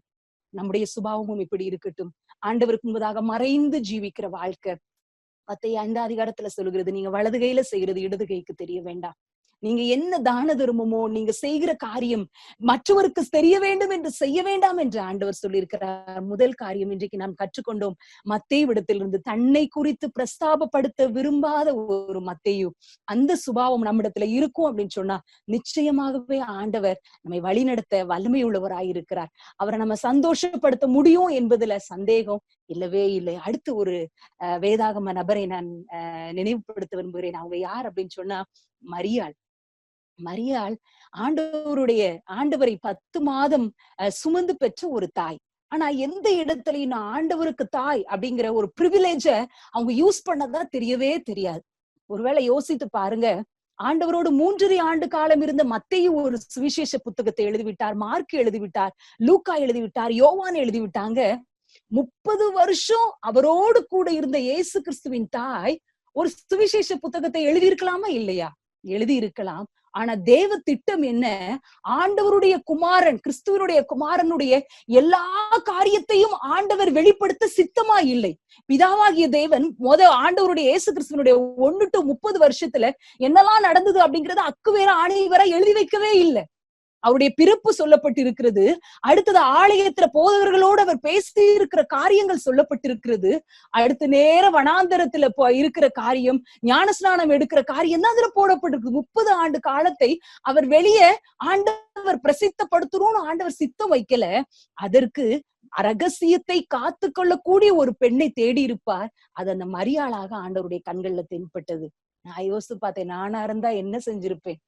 நம்முடைய சுபாவமும் இப்படி இருக்கட்டும். ஆண்டவருக்கு முன்பதாக மறைந்து ஜீவிக்கிற வாழ்க்கை. மத்தேயு 5ஆம் அதிகாரத்துல சொல்லுகிறது, நீங்க வலது கையில செய்யறது இடது கைக்கு தெரிய வேண்டாம். நீங்க என்ன தான தர்மமோ, நீங்க செய்கிற காரியம் மற்றவருக்கு தெரிய வேண்டும் என்று செய்ய வேண்டாம் என்று ஆண்டவர் சொல்லியிருக்கிறார். முதல் காரியம் இன்றைக்கு நாம் கற்றுக்கொண்டோம். மத்தேயுவிடத்திலிருந்து தன்னை குறித்து பிரஸ்தாபப்படுத்த விரும்பாத ஒரு மத்தேயு, அந்த சுபாவம் நம்மிடத்துல இருக்கும் அப்படின்னு சொன்னா நிச்சயமாகவே ஆண்டவர் நம்மை வழிநடத்த வல்லமை உள்ளவராயிருக்கிறார். அவரை நம்ம சந்தோஷப்படுத்த முடியும் என்பதுல சந்தேகம் இல்லவே இல்லை. அடுத்து ஒரு வேதாகம நபரை நான் நினைவுபடுத்த விரும்புகிறேன். அவங்க யார் அப்படின்னு சொன்னா மரியாள் ஆண்டவரை 10 மாதம் சுமந்து பெற்ற ஒரு தாய். ஆனா எந்த இடத்துலயும் நான் ஆண்டவருக்கு தாய் அப்படிங்கிற ஒரு பிரிவிலேஜ அவங்க யூஸ் பண்ணதா தெரியவே தெரியாது. ஒருவேளை யோசித்து பாருங்க, ஆண்டவரோடு 3½ ஆண்டு காலம் இருந்த மத்தேயு ஒரு சுவிசேஷ புத்தகத்தை எழுதிவிட்டார், மார்க் எழுதிவிட்டார், லூக்கா எழுதிவிட்டார், யோவான் எழுதிவிட்டாங்க. 30 வருஷம் அவரோடு கூட இருந்த இயேசு கிறிஸ்துவின் தாய் ஒரு சுவிசேஷ புத்தகத்தை எழுதியிருக்கலாமா? இல்லையா? எழுதி இருக்கலாம். ஆனா தேவ திட்டம் என்ன? ஆண்டவருடைய குமாரன், கிறிஸ்துவனுடைய குமாரனுடைய எல்லா காரியத்தையும் ஆண்டவர் வெளிப்படுத்த சித்தமா இல்லை. பிதாவாகிய தேவன் ஆண்டவருடைய இயேசு கிறிஸ்துவனுடைய 1 to 30 வருஷத்துல என்னெல்லாம் நடந்தது அப்படிங்கறத அக்குவேற ஆணை வர எழுதி வைக்கவே இல்லை. அவருடைய பிறப்பு சொல்லப்பட்டிருக்கிறது. அடுத்தது ஆலயத்துல போதகர்களோடு அவர் பேசி இருக்கிற காரியங்கள் சொல்லப்பட்டிருக்கிறது. அடுத்த நேர வனாந்தரத்துல இருக்கிற காரியம், ஞானஸ்நானம் எடுக்கிற காரியம் தான் அதுல போடப்பட்டிருக்கு. 30 ஆண்டு காலத்தை அவர் வெளியே ஆண்டவர் பிரசித்தப்படுத்தணும்னு ஆண்டவர் சித்தம் வைக்கல. அதற்கு ரகசியத்தை காத்து கொள்ளக்கூடிய ஒரு பெண்ணை தேடி இருப்பார். அது அந்த மரியாளாக ஆண்டவருடைய கண்கள்ல தென்பட்டது. நான் யோசித்து பார்த்தேன், நானா இருந்தா என்ன செஞ்சிருப்பேன்,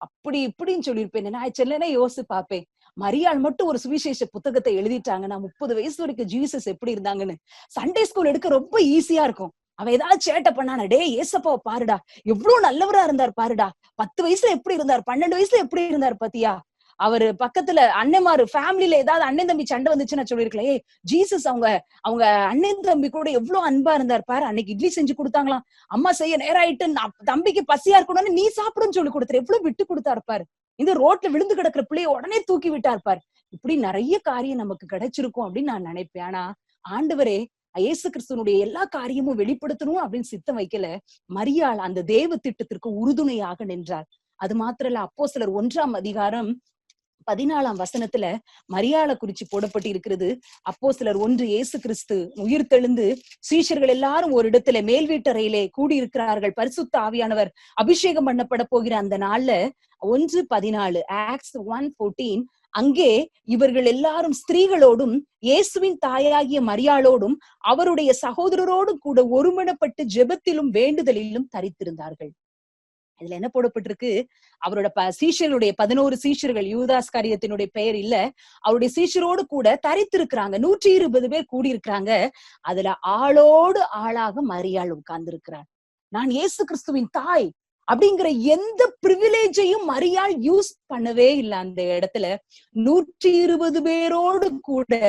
அப்படி இப்படின்னு சொல்லியிருப்பேன். நான் செல்லனே யோசிச்சு பார்ப்பேன். மரியாள் மட்டும் ஒரு சுவிசேஷ புத்தகத்தை எழுதிட்டாங்கன்னா 30 வயசு வரைக்கும் ஜீசஸ் எப்படி இருந்தாங்கன்னு சண்டே ஸ்கூல் எடுக்க ரொம்ப ஈஸியா இருக்கும். அவ ஏதாவது சேட்டை பண்ணானா, டேய் ஏசப்பாவை பாருடா, எவ்வளவு நல்லவரா இருந்தார் பாருடா, 10 வயசுல எப்படி இருந்தார், 12 வயசுல எப்படி இருந்தார் பாத்தியா, அவரு பக்கத்துல அண்ணன்மாரு ஃபேமிலில ஏதாவது அண்ணன் தம்பி சண்டை வந்துச்சுன்னா சொல்லிருக்கலாம், ஏய் ஜீசஸ் அவங்க அவங்க அண்ணன் தம்பி கூட எவ்வளவு அன்பா இருந்தார் பாரு, அன்னைக்கு இட்லி செஞ்சு கொடுத்தாங்களாம், அம்மா செய்ய நேரம் ஆயிட்டு தம்பிக்கு பசியா இருக்கணும்னு நீ சாப்பிடுன்னு சொல்லி கொடுத்துரு, எவ்வளவு விட்டு கொடுத்தா இருப்பாரு, இந்த ரோட்ல விழுந்து கிடக்குற பிள்ளைய உடனே தூக்கி விட்டா இருப்பாரு. இப்படி நிறைய காரியம் நமக்கு கிடைச்சிருக்கும் அப்படின்னு நான் நினைப்பேன். ஆனா ஆண்டவரே இயேசு கிறிஸ்துவனுடைய எல்லா காரியமும் வெளிப்படுத்தணும் அப்படின்னு சித்தம் வைக்கல. மரியாள் அந்த தேவ திட்டத்திற்கு உறுதுணையாக நின்றார். அது மாத்திரம் இல்ல, அப்போஸ்தலர் 1ஆம் அதிகாரம் 14ஆம் வசனத்துல மரியாளை குறிச்சு போடப்பட்டு இருக்கிறது. அப்போஸ்தலர் 1, இயேசு கிறிஸ்து உயிர் தெழுந்து சீஷர்கள் எல்லாரும் ஒரு இடத்துல மேல் வீட்டறையிலே கூடியிருக்கிறார்கள். பரிசுத்த ஆவியானவர் அபிஷேகம் பண்ணப்பட போகிற அந்த நாள்ல 1:14 ஆக்ட்ஸ் 1:14 அங்கே இவர்கள் எல்லாரும் ஸ்திரீகளோடும் இயேசுவின் தாயாகிய மரியாளோடும் அவருடைய சகோதரரோடும் கூட ஒருமனப்பட்டு ஜெபத்திலும் வேண்டுதலிலும் தரித்திருந்தார்கள். இதுல என்ன போடப்பட்டிருக்கு, அவரோட சீஷர்களுடைய 11 சீஷர்கள், யூதாஸ் காரியத்தினுடைய பெயர் இல்ல, அவருடைய சீஷரோடு கூட தரித்திருக்கிறாங்க. 120 பேர் கூடியிருக்கிறாங்க. அதுல ஆளோடு ஆளாக மரியாள் உட்கார்ந்து இருக்கிறார். நான் இயேசு கிறிஸ்துவின் தாய் அப்படிங்கிற எந்த பிரிவிலேஜையும் மரியாள் யூஸ் பண்ணவே இல்லை. அந்த இடத்துல 120 பேரோடு கூட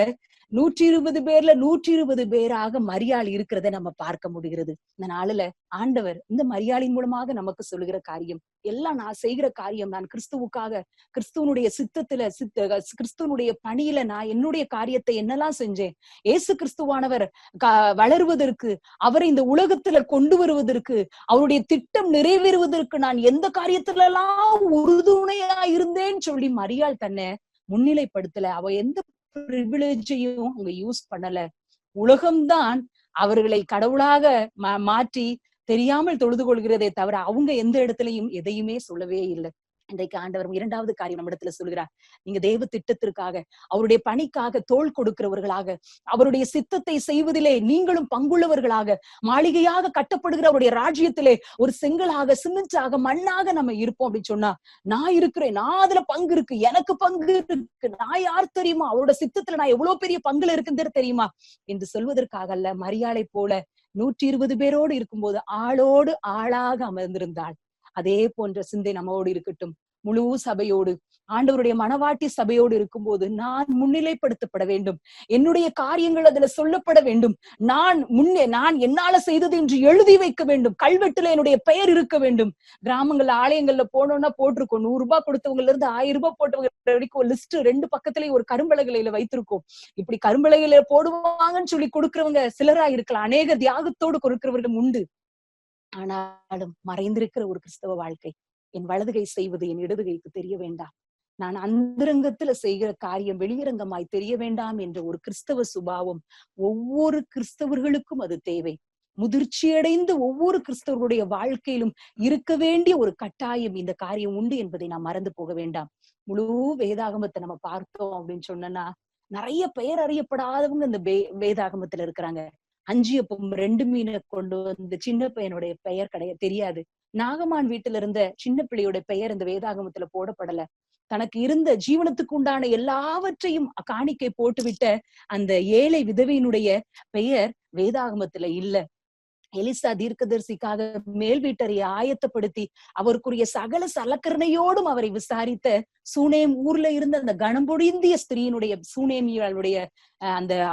120 பேர்ல 120 பேராக மரியாள் இருக்கிறத நம்ம பார்க்க முடிகிறது. இந்த நாளில ஆண்டவர் இந்த மரியாளின் மூலமாக நமக்கு சொல்லுகிற காரியம், எல்லாம் நான் செய்கிற காரியம், நான் கிறிஸ்துவுக்காக கிறிஸ்துவனுடைய சித்தத்துல கிறிஸ்துவனுடைய பணியில நான் என்னுடைய காரியத்தை என்னெல்லாம் செஞ்சேன், இயேசு கிறிஸ்துவானவர் வளருவதற்கு, அவரை இந்த உலகத்துல கொண்டு வருவதற்கு, அவருடைய திட்டம் நிறைவேறுவதற்கு நான் எந்த காரியத்துல எல்லாம் உறுதுணையா இருந்தேன்னு சொல்லி மரியாள் தன்னை முன்னிலைப்படுத்தல. அவ எந்த பிரிவிலேஜையும் அவங்க யூஸ் பண்ணல. உலகம்தான் அவர்களை கடவுளாக மாற்றி தெரியாமல் தொழுது கொள்கிறதே தவிர அவங்க எந்த இடத்துலயும் எதையுமே சொல்லவே இல்லை. இன்றைக்கு ஆண்டவர் 2வது காரியம் நம்ம இடத்துல சொல்கிறார், நீங்க தேவ திட்டத்திற்காக அவருடைய பணிக்காக தோள் கொடுக்கிறவர்களாக, அவருடைய சித்தத்தை செய்வதிலே நீங்களும் பங்குள்ளவர்களாக, மாளிகையாக கட்டப்படுகிற அவருடைய ராஜ்யத்திலே ஒரு செங்கலாக, சிமெண்டாக, மண்ணாக நம்ம இருப்போம் அப்படின்னு சொன்னா, நான் இருக்கிறேன், நான் அதுல பங்கு இருக்கு, எனக்கு பங்கு இருக்கு, நான் யார் தெரியுமா, அவரோட சித்தத்துல நான் எவ்வளவு பெரிய பங்குல இருக்குன்னு தெரியுமா என்று சொல்வதற்காக அல்ல. மரியாளை போல 120 பேரோடு இருக்கும்போது ஆளோடு ஆளாக அமர்ந்திருந்தாள். அதே போன்ற சிந்தை நம்மோடு இருக்கட்டும். முழு சபையோடு, ஆண்டவருடைய மனவாட்டி சபையோடு இருக்கும்போது நான் முன்னிலைப்படுத்தப்பட வேண்டும், என்னுடைய காரியங்கள் அதுல சொல்லப்பட வேண்டும், நான் என்னால செய்தது என்று எழுதி வைக்க வேண்டும், கல்வெட்டுல என்னுடைய பெயர் இருக்க வேண்டும். கிராமங்கள்ல ஆலயங்கள்ல போனோம்னா போட்டிருக்கோம், 100 ரூபாய் கொடுத்தவங்கல இருந்து 1000 ரூபாய் போட்டவங்க வரைக்கும் ஒரு லிஸ்ட் 2 பக்கத்திலேயே ஒரு கரும்பலகையில வைத்திருக்கோம். இப்படி கரும்பலகையில போடுவாங்கன்னு சொல்லி கொடுக்கிறவங்க சிலரா இருக்கலாம், அநேக தியாகத்தோடு கொடுக்கிறவர்கள் உண்டு. ஆனாலும் மறைந்திருக்கிற ஒரு கிறிஸ்தவ வாழ்க்கை, என் வலதுகை செய்வது என் இடதுகைக்கு தெரிய வேண்டாம், நான் அந்தரங்கத்துல செய்கிற காரியம் வெளியரங்கமாய் தெரிய வேண்டாம் என்ற ஒரு கிறிஸ்தவ சுபாவம் ஒவ்வொரு கிறிஸ்தவர்களுக்கும் அது தேவை. முதிர்ச்சியடைந்து ஒவ்வொரு கிறிஸ்தவர்களுடைய வாழ்க்கையிலும் இருக்க வேண்டிய ஒரு கட்டாயம் இந்த காரியம் உண்டு என்பதை நாம் மறந்து போக வேண்டாம். முழு வேதாகமத்தை நம்ம பார்த்தோம் அப்படின்னு சொன்னா, நிறைய பெயர் அறியப்படாதவங்க இந்த வேதாகமத்துல இருக்கிறாங்க. 5 அப்பம் 2 மீனை கொண்டு வந்து சின்ன பையனுடைய பெயர் தெரியாது. நாகமான் வீட்டுல இருந்த சின்ன பிள்ளையோட பெயர் இந்த வேதாகமத்துல போடப்படல. தனக்கு இருந்த ஜீவனத்துக்கு உண்டான எல்லாவற்றையும் காணிக்கை போட்டுவிட்ட அந்த ஏழை விதவையினுடைய பெயர் வேதாகமத்துல இல்ல. எலிசா தீர்க்கதரிசிக்காக மேல் வீட்டறையை ஆயத்தப்படுத்தி அவருக்குரிய சகல சலக்கரணையோடும் அவரை விசாரித்த சூனேம் ஊர்ல இருந்த அந்த கணம்பொடிந்திய ஸ்திரீனுடைய சூனேமியளுடைய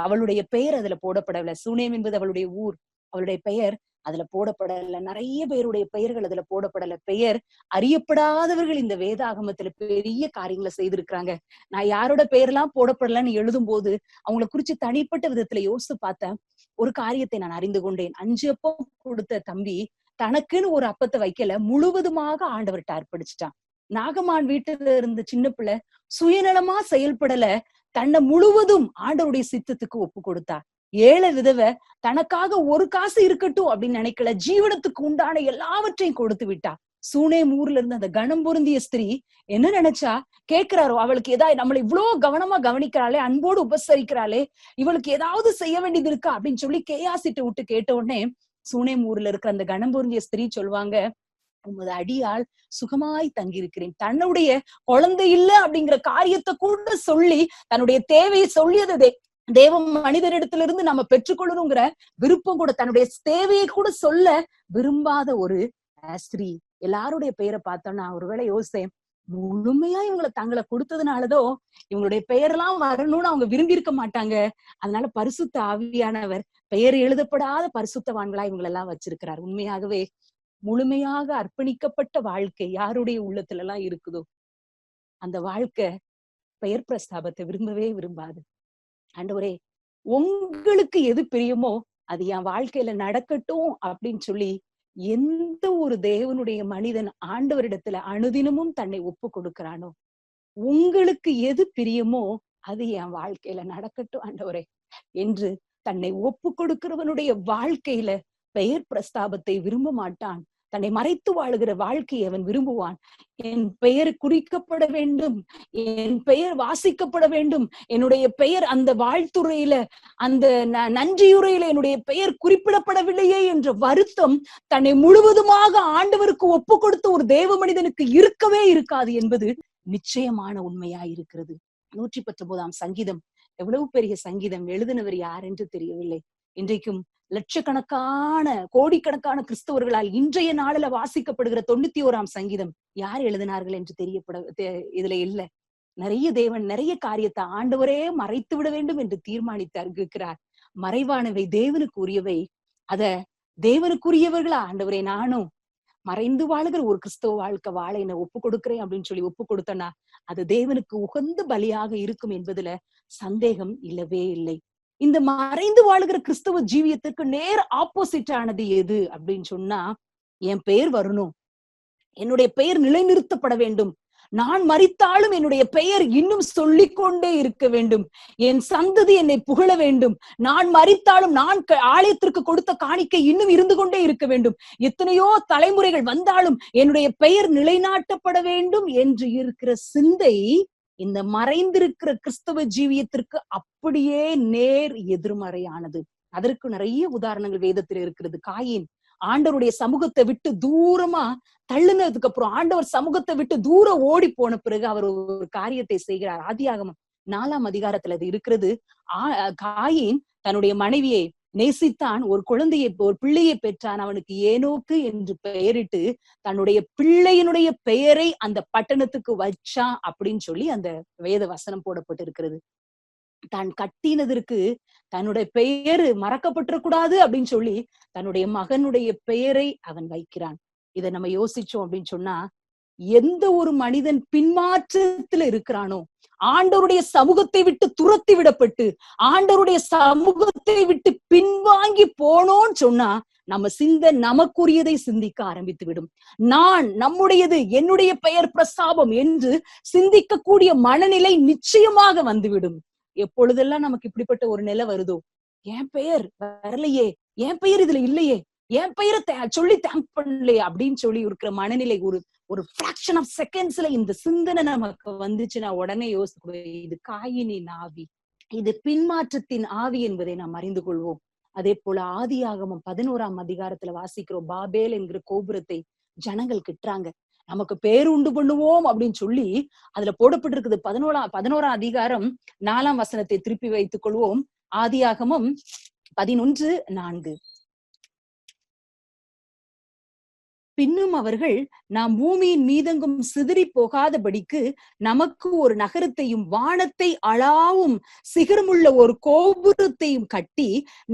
அவளுடைய பெயர் அதுல போடப்படவில்லை. சூனேம் என்பது அவளுடைய ஊர், அவளுடைய பெயர் அதுல போடப்படல. நிறைய பேருடைய பெயர்கள் அதுல போடப்படல. பெயர் அறியப்படாதவர்கள் இந்த வேதாகமத்துல பெரிய காரியங்களை செய்திருக்கிறாங்க. நான் யாரோட பெயர்லாம் போடப்படலன்னு எழுதும் போது அவங்களை குறிச்சு தனிப்பட்ட விதத்துல யோசித்து பார்த்தேன். ஒரு காரியத்தை நான் அறிந்து கொண்டேன். 5 அப்பம் கொடுத்த தம்பி தனக்குன்னு ஒரு அப்பத்தை வைக்கல, முழுவதுமாக ஆண்டவர்கிட்ட அர்ப்பணிச்சுட்டான். நாகமான் வீட்டுல இருந்த சின்ன பிள்ளை சுயநலமா செயல்படல, தன்னை முழுவதும் ஆண்டவருடைய சித்தத்துக்கு ஒப்பு கொடுத்தா. ஏழை விதவை தனக்காக ஒரு காசு இருக்கட்டும் அப்படின்னு நினைக்கல, ஜீவனத்துக்கு உண்டான எல்லாவற்றையும் கொடுத்து விட்டா. சூனேம் ஊர்ல இருந்து அந்த கணம் பொருந்திய ஸ்திரீ என்ன நினைச்சா, கேட்கிறாரோ அவளுக்கு ஏதாவது, நம்மளை இவ்வளவு கவனமா கவனிக்கிறாளே, அன்போடு உபசரிக்கிறாளே, இவளுக்கு ஏதாவது செய்ய வேண்டியது இருக்கா அப்படின்னு சொல்லி கேயாசிட்டு விட்டு கேட்ட உடனே சூனேம் ஊர்ல இருக்கிற அந்த கணம் பொருந்திய ஸ்திரீ சொல்லுவாங்க, உமது அடியால் சுகமாய் தங்கியிருக்கிறேன். தன்னுடைய குழந்தை இல்ல அப்படிங்கிற காரியத்தை கூட சொல்லி தன்னுடைய தேவையை சொல்லியதை தேவ மனிதனிடத்திலிருந்து நம்ம பெற்றுக்கொள்ளணுங்கிற விருப்பம் கூட, தன்னுடைய தேவையை கூட சொல்ல விரும்பாத ஒரு ஸ்திரீ. எல்லாருடைய பெயரை பார்த்தோம்னா ஒருவேளை யோசித்தேன், முழுமையா இவங்களை தங்களை கொடுத்ததுனாலதோ இவங்களுடைய பெயரெல்லாம் வரணும்னு அவங்க விரும்பி இருக்க மாட்டாங்க. அதனால பரிசுத்த ஆவியானவர் பெயர் எழுதப்படாத பரிசுத்தவான்களா இவங்களை எல்லாம் வச்சிருக்கிறார். உண்மையாகவே முழுமையாக அர்ப்பணிக்கப்பட்ட வாழ்க்கை யாருடைய உள்ளத்துல எல்லாம் இருக்குதோ அந்த வாழ்க்கை பெயர் பிரஸ்தாபத்தை விரும்பவே விரும்பாது. ஆண்டவரே, உங்களுக்கு எது பிரியமோ அது என் வாழ்க்கையில நடக்கட்டும் அப்படின்னு சொல்லி எந்த ஒரு தேவனுடைய மனிதன் ஆண்டவரிடத்துல அனுதினமும் தன்னை ஒப்பு கொடுக்கிறானோ, உங்களுக்கு எது பிரியமோ அது என் வாழ்க்கையில நடக்கட்டும் ஆண்டவரே என்று தன்னை ஒப்பு கொடுக்கிறவனுடைய வாழ்க்கையில பெயர் பிரஸ்தாபத்தை விரும்ப மாட்டான். தன்னை மறைத்து வாழுகிற வாழ்க்கையை அவன் விரும்புவான். என் பெயர் குறிக்கப்பட வேண்டும், என் பெயர் வாசிக்கப்பட வேண்டும், என்னுடைய பெயர் அந்த வாழ்த்துறையில, அந்த நன்றியுரையில என்னுடைய பெயர் குறிப்பிடப்படவில்லையே என்ற வருத்தம் தன்னை முழுவதுமாக ஆண்டவருக்கு ஒப்பு கொடுத்த ஒரு தேவ மனிதனுக்கு இருக்கவே இருக்காது என்பது நிச்சயமான உண்மையா இருக்கிறது. 119ஆம் சங்கீதம் எவ்வளவு பெரிய சங்கீதம், எழுதினவர் யார் என்று தெரியவில்லை. இன்றைக்கும் லட்சக்கணக்கான கோடிக்கணக்கான கிறிஸ்தவர்களால் இன்றைய நாளில வாசிக்கப்படுகிற 91ஆம் சங்கீதம் யார் எழுதினார்கள் என்று இதுல இல்ல. நிறைய தேவன் நிறைய காரியத்தை ஆண்டவரே மறைத்து விட வேண்டும் என்று தீர்மானித்தார் இருக்கிறார். மறைவானவை தேவனுக்கு உரியவை, அத தேவனுக்குரியவர்களா ஆண்டவரே நானும் மறைந்து வாழுகிற ஒரு கிறிஸ்தவ வாழ்க்கை வாழ என்ன ஒப்பு கொடுக்கிறேன் அப்படின்னு சொல்லி ஒப்பு கொடுத்தனா அது தேவனுக்கு உகந்த பலியாக இருக்கும் என்பதுல சந்தேகம் இல்லவே இல்லை. இந்த மறைந்து வாழுகிற கிறிஸ்தவ ஜீவியத்துக்கு நேர் ஆப்போசிட் ஆனது எது அப்படின்னு சொன்னா, என் பெயர் வரணும், என்னுடைய பெயர் நிலைநிறுத்தப்பட வேண்டும், நான் மரித்தாலும் என்னுடைய பெயர் இன்னும் சொல்லிக்கொண்டே இருக்க வேண்டும், என் சந்ததி என்னை புகழ வேண்டும், நான் மரித்தாலும் நான் ஆலயத்திற்கு கொடுத்த காணிக்கை இன்னும் இருந்து கொண்டே இருக்க வேண்டும், எத்தனையோ தலைமுறைகள் வந்தாலும் என்னுடைய பெயர் நிலைநாட்டப்பட வேண்டும் என்று இருக்கிற சிந்தை இந்த மறைந்திருக்கிற கிறிஸ்தவ ஜீவியத்திற்கு அப்படியே நேர் எதிர்மறையானது. அதற்கு நிறைய உதாரணங்கள் வேதத்தில் இருக்கிறது. காயின் ஆண்டவருடைய சமூகத்தை விட்டு தூரமா தள்ளுனதுக்கு அப்புறம், ஆண்டவர் சமூகத்தை விட்டு தூரம் ஓடி போன பிறகு அவர் ஒரு காரியத்தை செய்கிறார். ஆதியாகமம் 4ஆம் அதிகாரத்துல அது இருக்கிறது. காயின் தன்னுடைய மனைவியை நேசித்தான், ஒரு குழந்தையை ஒரு பிள்ளையை பெற்றான், அவனுக்கு ஏனோக்கு என்று பெயரிட்டு தன்னுடைய பிள்ளையினுடைய பெயரை அந்த பட்டணத்துக்கு வச்சான் அப்படின்னு சொல்லி அந்த வேத வசனம் போடப்பட்டு இருக்கிறது. தான் கட்டினதற்கு தன்னுடைய பெயரு மறக்கப்பட்டிருக்கூடாது அப்படின்னு சொல்லி தன்னுடைய மகனுடைய பெயரை அவன் வைக்கிறான். இதை நம்ம யோசிச்சோம் அப்படின்னு சொன்னா, எந்த ஒரு மனிதன் பின்மாற்றத்துல இருக்கிறானோ, ஆண்டவருடைய சமூகத்தை விட்டு துரத்தி விடப்பட்டு ஆண்டவருடைய சமூகத்தை விட்டு பின்வாங்கி போனோன்னு சொன்னா நம்ம நமக்குரியதை சிந்திக்க ஆரம்பித்து விடும். நான் நம்முடையது, என்னுடைய பெயர் பிரஸ்தாபம் என்று சிந்திக்கக்கூடிய மனநிலை நிச்சயமாக வந்துவிடும். எப்பொழுதெல்லாம் நமக்கு இப்படிப்பட்ட ஒரு நிலை வருதோ, என் பெயர் வரலையே, என் பெயர் இதுல இல்லையே, என் பெயரை சொல்லி தேங்க் பண்ணலையே அப்படின்னு சொல்லி இருக்கிற மனநிலை ஒரு ஃபிராக்ஷன் ஆஃப் செகண்ட்ஸ்ல இந்த சிந்தனை நமக்கு வந்துச்சுன்னா உடனே யோசிக்கணும், இது காயினின் ஆவி, இது பின்மாற்றத்தின் ஆவி என்பதை நாம் அறிந்து கொள்வோம். அதே போல ஆதியாகமம் 11ஆம் அதிகாரத்துல வாசிக்கிறோம், பாபேல் என்கிற கோபுரத்தை ஜனங்கள் கிட்டுறாங்க, நமக்கு பேரு உண்டு பண்ணுவோம் அப்படின்னு சொல்லி அதுல போடப்பட்டிருக்குது. 11ஆம் அதிகாரம் 4ஆம் வசனத்தை திருப்பி வைத்துக் கொள்வோம். ஆதியாகமம் 11:4. பின்னும் அவர்கள், நாம் பூமியின் மீதெங்கும் சிதறி போகாதபடிக்கு நமக்கு ஒரு நகரத்தையும் வானத்தை அளாவும் சிகரமுள்ள ஒரு கோபுரத்தையும் கட்டி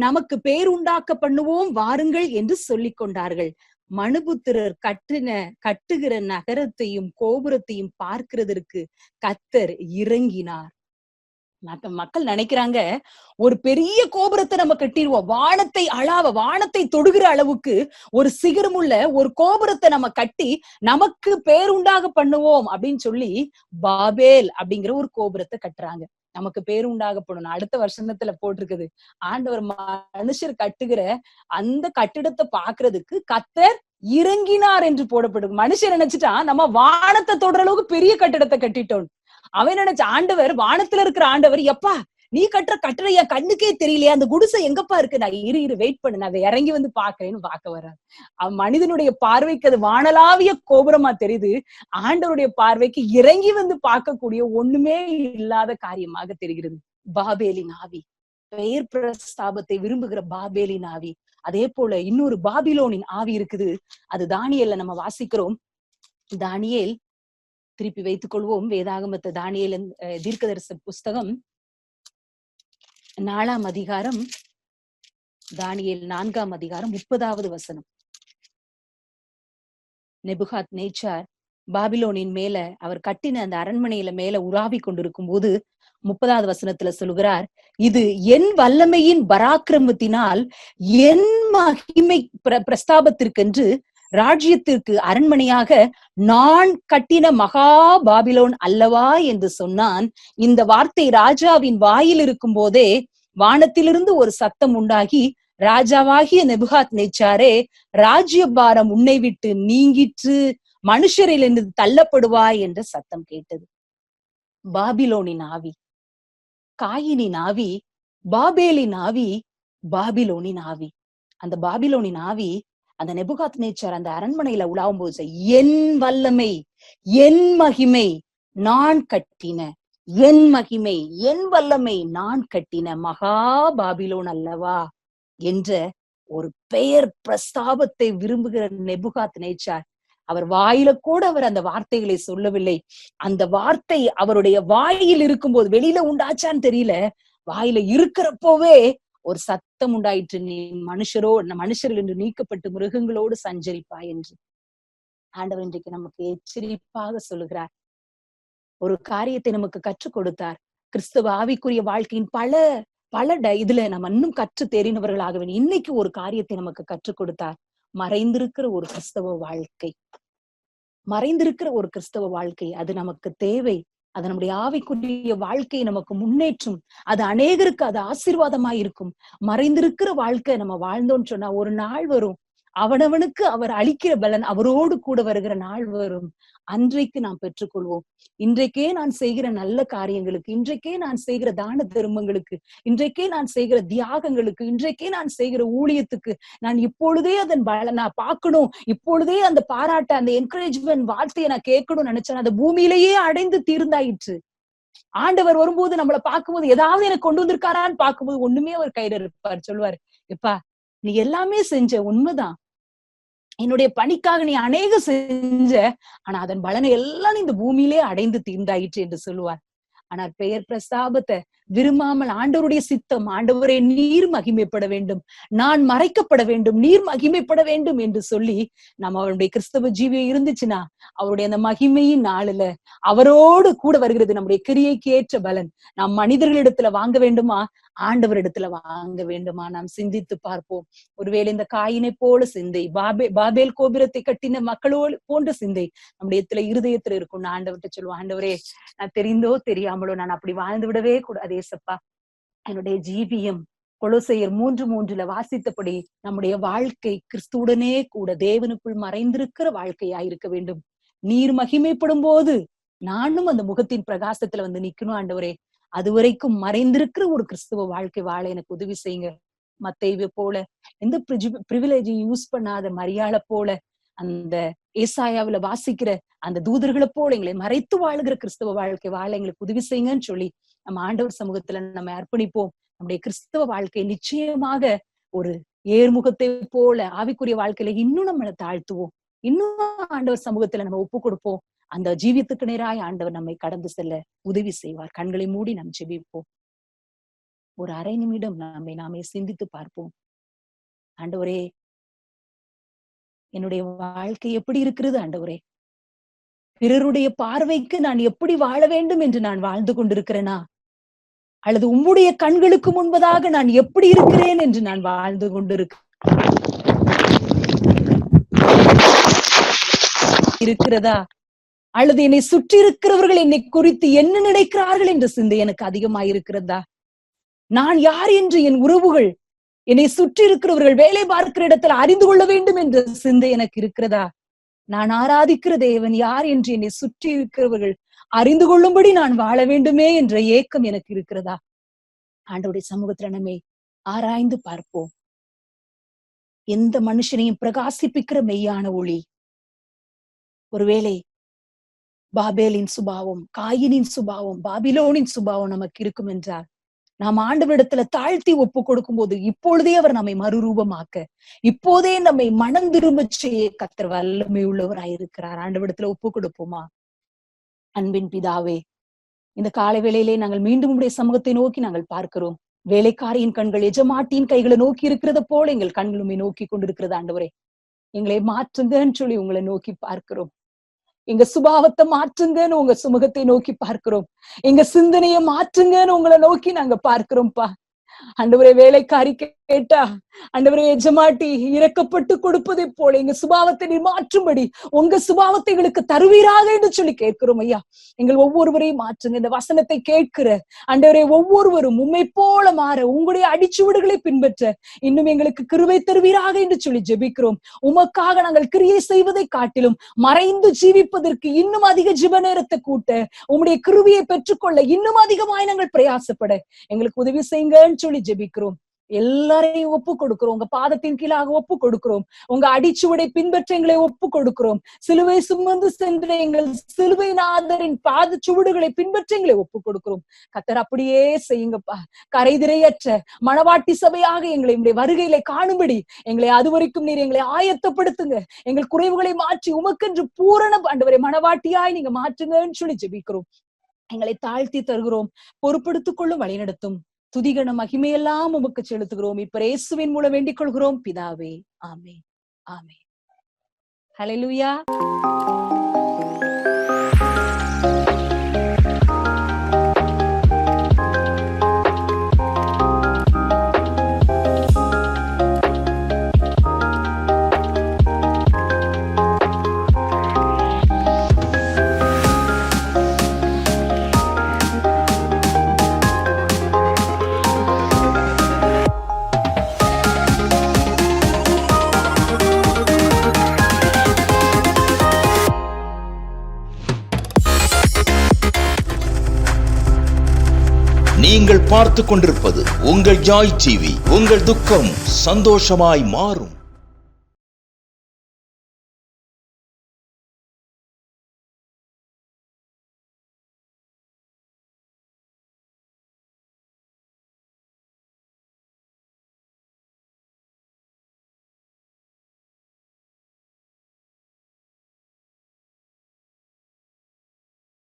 நமக்கு பேருண்டாக்க பண்ணுவோம் வாருங்கள் என்று சொல்லிக் கொண்டார்கள். மனுபுத்திரர் கட்டுகிற நகரத்தையும் கோபுரத்தையும் பார்க்கிறதற்கு கர்த்தர் இறங்கினார். மக்கள் நினைக்கிறாங்க, ஒரு பெரிய கோபுரத்தை நம்ம கட்டிடுவோம், வானத்தை வானத்தை தொடுகிற அளவுக்கு ஒரு சிகரமுள்ள ஒரு கோபுரத்தை நம்ம கட்டி நமக்கு பேருண்டாக பண்ணுவோம் அப்படின்னு சொல்லி பாபேல் அப்படிங்கிற ஒரு கோபுரத்தை கட்டுறாங்க. நமக்கு பேருண்டாகப்படணும். அடுத்த வருஷத்துல போட்டிருக்குது, ஆண்டவர் மனுஷர் கட்டுகிற அந்த கட்டிடத்தை பாக்குறதுக்கு கர்த்தர் இறங்கினார் என்று போடப்படும். மனுஷர் நினைச்சிட்டான் நம்ம வானத்தை தொடுற அளவுக்கு பெரிய கட்டிடத்தை கட்டிட்டோம். அவன் நினைச்ச ஆண்டவர், வானத்துல இருக்கிற ஆண்டவர், எப்பா நீ கட்டுற கட்டுற என் கண்ணுக்கே தெரியலையா, அந்த குடிசை எங்கப்பா இருக்கு, நான் இரு வெயிட் பண்ணு, நான் இறங்கி வந்து பாக்குறேன்னு பார்க்க வர்றாரு. மனிதனுடைய பார்வைக்கு அது வானலாவிய கோபுரமா தெரியுது, ஆண்டவருடைய பார்வைக்கு இறங்கி வந்து பார்க்கக்கூடிய ஒண்ணுமே இல்லாத காரியமாக தெரிகிறது. பாபேலின் ஆவி பெயர் பிரஸ்தாபத்தை விரும்புகிற பாபேலின் ஆவி. அதே போல இன்னொரு பாபிலோனின் ஆவி இருக்குது. அது தானியேல்ல நம்ம வாசிக்கிறோம். தானியேல், திருப்பி வைத்துக் கொள்வோம் வேதாகமத்தை, தானியேல் தீர்க்கதரிசன புஸ்தகம் 4ஆம் அதிகாரம், தானியேல் 4ஆம் அதிகாரம் 30வது வசனம். நெபுகாத் நேச்சார் பாபிலோனின் மேல அவர் கட்டின அந்த அரண்மனையில மேல உலாவி கொண்டிருக்கும் போது 30வது வசனத்துல சொல்லுகிறார், இது என் வல்லமையின் பராக்கிரமத்தினால் என் மகிமை பிரஸ்தாபத்திற்கென்று ராஜ்யத்திற்கு அரண்மனையாக நான் கட்டின மகா பாபிலோன் அல்லவா என்று சொன்னான். இந்த வார்த்தை ராஜாவின் வாயில் இருக்கும் போதே வானத்திலிருந்து ஒரு சத்தம் உண்டாகி, ராஜாவாகிய நெபுகாத் நேச்சாரே, ராஜ்யபாரம் உன்னை விட்டு நீங்கிற்று, மனுஷரிலிருந்து தள்ளப்படுவாய் என்ற சத்தம் கேட்டது. பாபிலோனின் ஆவி, காயினின் ஆவி, பாபேலின் ஆவி, பாபிலோனின் ஆவி. அந்த பாபிலோனின் ஆவி அந்த நெபுகாத் நேச்சார் அந்த அரண்மனையில உலாவும் போது, என் வல்லமை, என் மகிமை நான் கட்டின, என் மகிமை, என் வல்லமை நான் கட்டின மகா பாபிலோன் அல்லவா என்ற ஒரு பெயர் பிரஸ்தாபத்தை விரும்புகிற நெபுகாத் நேச்சார், அவர் வாயில கூட அவர் அந்த வார்த்தைகளை சொல்லவில்லை. அந்த வார்த்தை அவருடைய வாயில் இருக்கும்போது, வெளியில உண்டாச்சான்னு தெரியல, வாயில இருக்கிறப்போவே ஒரு சத்தம் உண்டாயிற்று, நீ மனுஷரில் என்று நீக்கப்பட்டு மிருகங்களோடு சஞ்சரிப்பாய் என்று. ஆண்டவர் இன்றைக்கு நமக்கு எச்சரிப்பாக சொல்லுகிறார். ஒரு காரியத்தை நமக்கு கற்றுக் கொடுத்தார். கிறிஸ்தவ ஆவிக்குரிய வாழ்க்கையின் பல இதுல நம்ம இன்னும் கற்று தெரிந்தவர்களாக வேண்டும். இன்னைக்கு ஒரு காரியத்தை நமக்கு கற்றுக் கொடுத்தார். மறைந்திருக்கிற ஒரு கிறிஸ்தவ வாழ்க்கை, மறைந்திருக்கிற ஒரு கிறிஸ்தவ வாழ்க்கை, அது நமக்கு தேவை. அது நம்முடைய ஆவிக்குரிய வாழ்க்கையை நமக்கு முன்னேற்றும். அது அநேகருக்கு அது ஆசீர்வாதமாய் இருக்கும். மறைந்திருக்கிற வாழ்க்கை நம்ம வாழ்ந்தோம்னு சொன்னா ஒரு நாள் வரும், அவனவனுக்கு அவர் அளிக்கிற பலன் அவரோடு கூட வருகிற நாள் வரும். அன்றைக்கு நாம் பெற்றுக்கொள்வோம். இன்றைக்கே நான் செய்கிற நல்ல காரியங்களுக்கு, இன்றைக்கே நான் செய்கிற தான தர்மங்களுக்கு, இன்றைக்கே நான் செய்கிற தியாகங்களுக்கு, இன்றைக்கே நான் செய்கிற ஊழியத்துக்கு நான் இப்பொழுதே அதன் நான் பார்க்கணும், இப்பொழுதே அந்த பாராட்ட, அந்த என்கரேஜ்மெண்ட் வார்த்தையை நான் கேட்கணும்னு நினைச்சேன். அந்த பூமியிலேயே அடைந்து தீர்ந்தாயிற்று. ஆண்டவர் வரும்போது நம்மளை பார்க்கும்போது ஏதாவது எனக்கு கொண்டு வந்திருக்காரான்னு பார்க்கும்போது ஒண்ணுமே அவர் கையில இருப்பார். சொல்லுவார், எப்பா நீ எல்லாமே செஞ்ச, உண்மைதான், என்னுடைய பணிக்காக நீ அநேக செஞ்ச, ஆனா அதன் பலனை எல்லாம் இந்த பூமியிலே அடைந்து தீர்ந்தாயிற்று என்று சொல்லுவார். ஆனால் பெயர் பிரஸ்தாபத்தை விரும்பாமல் ஆண்டவருடைய சித்தம், ஆண்டவரே நீர் மகிமைப்பட வேண்டும், நான் மறைக்கப்பட வேண்டும், நீர் மகிமைப்பட வேண்டும் என்று சொல்லி நம்ம அவருடைய கிறிஸ்தவ ஜீவியம் இருந்துச்சுன்னா அவருடைய அந்த மகிமையின் நாளில அவரோடு கூட வருகிறது நம்முடைய கிரியைக்கு ஏற்ற பலன். நாம் மனிதர்களிடத்துல வாங்க வேண்டுமா, ஆண்டவரிடத்துல வாங்க வேண்டுமா? நாம் சிந்தித்து பார்ப்போம். ஒருவேளை இந்த காயினை போல சிந்தை, பாபேல் கோபுரத்தை கட்டின மக்களோடு போன்ற சிந்தை நம்முடைய இருதயத்துல இருக்கும். ஆண்டவர்கிட்ட சொல்லுவோம், ஆண்டவரே நான் தெரிந்தோ தெரியாமலோ நான் அப்படி வாழ்ந்து விடவே கூடாது ஏசப்பா. என்னுடைய ஜீவியம் கொலோசையர் 3:3 வாசித்தபடி நம்முடைய வாழ்க்கை கிறிஸ்துவுடனே கூட தேவனுக்குள் மறைந்திருக்கிற வாழ்க்கையா இருக்க வேண்டும். நீர் மகிமைப்படும் போது நானும் அந்த முகத்தின் பிரகாசத்துல வந்து நிக்கணும் ஆண்டவரே. அது வரைக்கும் மறைந்திருக்கிற ஒரு கிறிஸ்துவ வாழ்க்கை வாழ எனக்கு உதவி செய்யுங்க. மத்தேயு போல எந்த பிரிவிலேஜை யூஸ் பண்ணாத மரியாளை போல, அந்த ஏசாயாவுல வாசிக்கிற அந்த தூதர்களை போல எங்களை மறைத்து வாழுகிற கிறிஸ்தவ வாழ்க்கை வாழ எங்களுக்கு உதவி செய்யுங்கன்னு சொல்லி நம்ம ஆண்டவர் சமூகத்துல நம்ம அர்ப்பணிப்போம். நம்முடைய கிறிஸ்தவ வாழ்க்கை நிச்சயமாக ஒரு ஏர்முகத்தை போல ஆவிக்குரிய வாழ்க்கையில இன்னும் நம்மளை தாழ்த்துவோம். இன்னும் ஆண்டவர் சமூகத்துல நம்ம ஒப்பு கொடுப்போம். அந்த ஜீவியத்துக்கு நேராய் ஆண்டவர் நம்மை கடந்து செல்ல உதவி செய்வார். கண்களை மூடி நாம் ஜெபிப்போம். ஒரு அரை நிமிடம் நாமே சிந்தித்து பார்ப்போம். ஆண்டவரே, என்னுடைய வாழ்க்கை எப்படி இருக்கிறது ஆண்டவரே? பிறருடைய பார்வைக்கு நான் எப்படி வாழ வேண்டும் என்று நான் வாழ்ந்து கொண்டிருக்கிறேனா, அல்லது உம்முடைய கண்களுக்கு முன்பதாக நான் எப்படி இருக்கிறேன் என்று நான் வாழ்ந்து இருக்கிறதா, அல்லது என்னை சுற்றி இருக்கிறவர்கள் என்னை குறித்து என்ன நினைக்கிறார்கள் என்ற சிந்தை எனக்கு அதிகமாயிருக்கிறதா? நான் யார் என்று என் உறவுகள், என்னை சுற்றி இருக்கிறவர்கள், வேலை பார்க்கிற இடத்துல அறிந்து கொள்ள வேண்டும் என்ற சிந்தை எனக்கு இருக்கிறதா? நான் ஆராதிக்கிற தேவன் யார் என்று என்னை சுற்றி இருக்கிறவர்கள் அறிந்து கொள்ளும்படி நான் வாழ வேண்டுமே என்ற ஏக்கம் எனக்கு இருக்கிறதா? ஆண்டவருடைய சமூகத்துல நம்மை ஆராய்ந்து பார்ப்போம். எந்த மனுஷனையும் பிரகாசிப்பிக்கிற மெய்யான ஒளி, ஒருவேளை பாபேலின் சுபாவம், காயினின் சுபாவம், பாபிலோனின் சுபாவம் நமக்கு இருக்கும் என்றால் நாம் ஆண்டவரிடத்துல தாழ்த்தி ஒப்பு கொடுக்கும் போது இப்பொழுதே அவர் நம்மை மறுரூபமாக்க, இப்போதே நம்மை மனம் திரும்ப செய்ய கர்த்தர் வல்லமை உள்ளவராயிருக்கிறார். ஆண்டவரிடத்துல ஒப்பு கொடுப்போமா? அன்பின் பிதாவே, இந்த காலை வேளையிலே நாங்கள் மீண்டும் உடைய சமூகத்தை நோக்கி நாங்கள் பார்க்கிறோம். வேலைக்காரியின் கண்கள் எஜமாட்டியின் கைகளை நோக்கி இருக்கிறது போல எங்கள் கண்களுமே நோக்கி கொண்டிருக்கிறது. ஆண்டவரே, எங்களை மாற்றுங்கன்னு சொல்லி உங்களை நோக்கி பார்க்கிறோம். எங்க சுபாவத்தை மாற்றுங்கன்னு உங்க சுமுகத்தை நோக்கி பார்க்கிறோம். எங்க சிந்தனையை மாற்றுங்கன்னு உங்களை நோக்கி நாங்க பார்க்கிறோம்ப்பா. ஆண்டவரே, வேலைக்காரி கேட்டா ஆண்டவரே எஜமாட்டி இறக்கப்பட்டு கொடுப்பதை போல எங்க சுபாவத்தை நீ மாற்றும்படி உங்க சுபாவத்தை எங்களுக்கு தருவீராக என்று சொல்லி கேட்கிறோம் ஐயா. எங்கள் ஒவ்வொருவரையும் மாற்றுங்க. இந்த வசனத்தை கேட்கிற ஆண்டவரே ஒவ்வொருவரும் உம்மை போல மாற, உங்களுடைய அடிச்சுவடுகளை பின்பற்ற இன்னும் எங்களுக்கு கிருபை தருவீராக என்று சொல்லி ஜெபிக்கிறோம். உமக்காக நாங்கள் கிரியை செய்வதை காட்டிலும் மறைந்து ஜீவிப்பதற்கு இன்னும் அதிக ஜெப நேரத்தை கூட்ட, உம்முடைய கிருபையை பெற்றுக்கொள்ள இன்னும் அதிகமாய் நாங்கள் பிரயாசப்பட எங்களுக்கு உதவி செய்யுங்கன்னு சொல்லி ஜெபிக்கிறோம். எல்லாரையும் ஒப்பு கொடுக்கிறோம். உங்க பாதத்தின் கீழாக ஒப்பு கொடுக்கிறோம். உங்க அடிச்சுவடை பின்பற்ற எங்களை ஒப்பு கொடுக்கிறோம். சிலுவை சுமந்து சென்ற எங்கள் சிலுவை நாதரின் பாத சுவடுகளை பின்பற்ற எங்களை ஒப்பு கொடுக்கிறோம். கர்த்தர் அப்படியே செய்யுங்கப்பா. கரைதிரையற்ற மணவாட்டி சபையாக எங்களை உடைய வருகையில காணும்படி எங்களை அது வரைக்கும் நீர் எங்களை ஆயத்தப்படுத்துங்க. எங்கள் குறைவுகளை மாற்றி உமக்கென்று பூரண ஆண்டவரே மணவாட்டியாய் நீங்க மாற்றுங்கன்னு சொல்லி ஜெபிக்கிறோம். எங்களை தாழ்த்தி தருகிறோம். பொறுப்படுத்திக் கொள்ளும், வழிநடத்தும். துதிகன மகிமையெல்லாம் உமக்கு செலுத்துகிறோம். இப்ப இயேசுவின் மூலம் வேண்டிக் கொள்கிறோம் பிதாவே. ஆமென், ஆமென். ஹல்லேலூயா. நீங்கள் பார்த்து கொண்டிருப்பது உங்கள் ஜாய் டிவி. உங்கள் துக்கம் சந்தோஷமாய் மாறும்.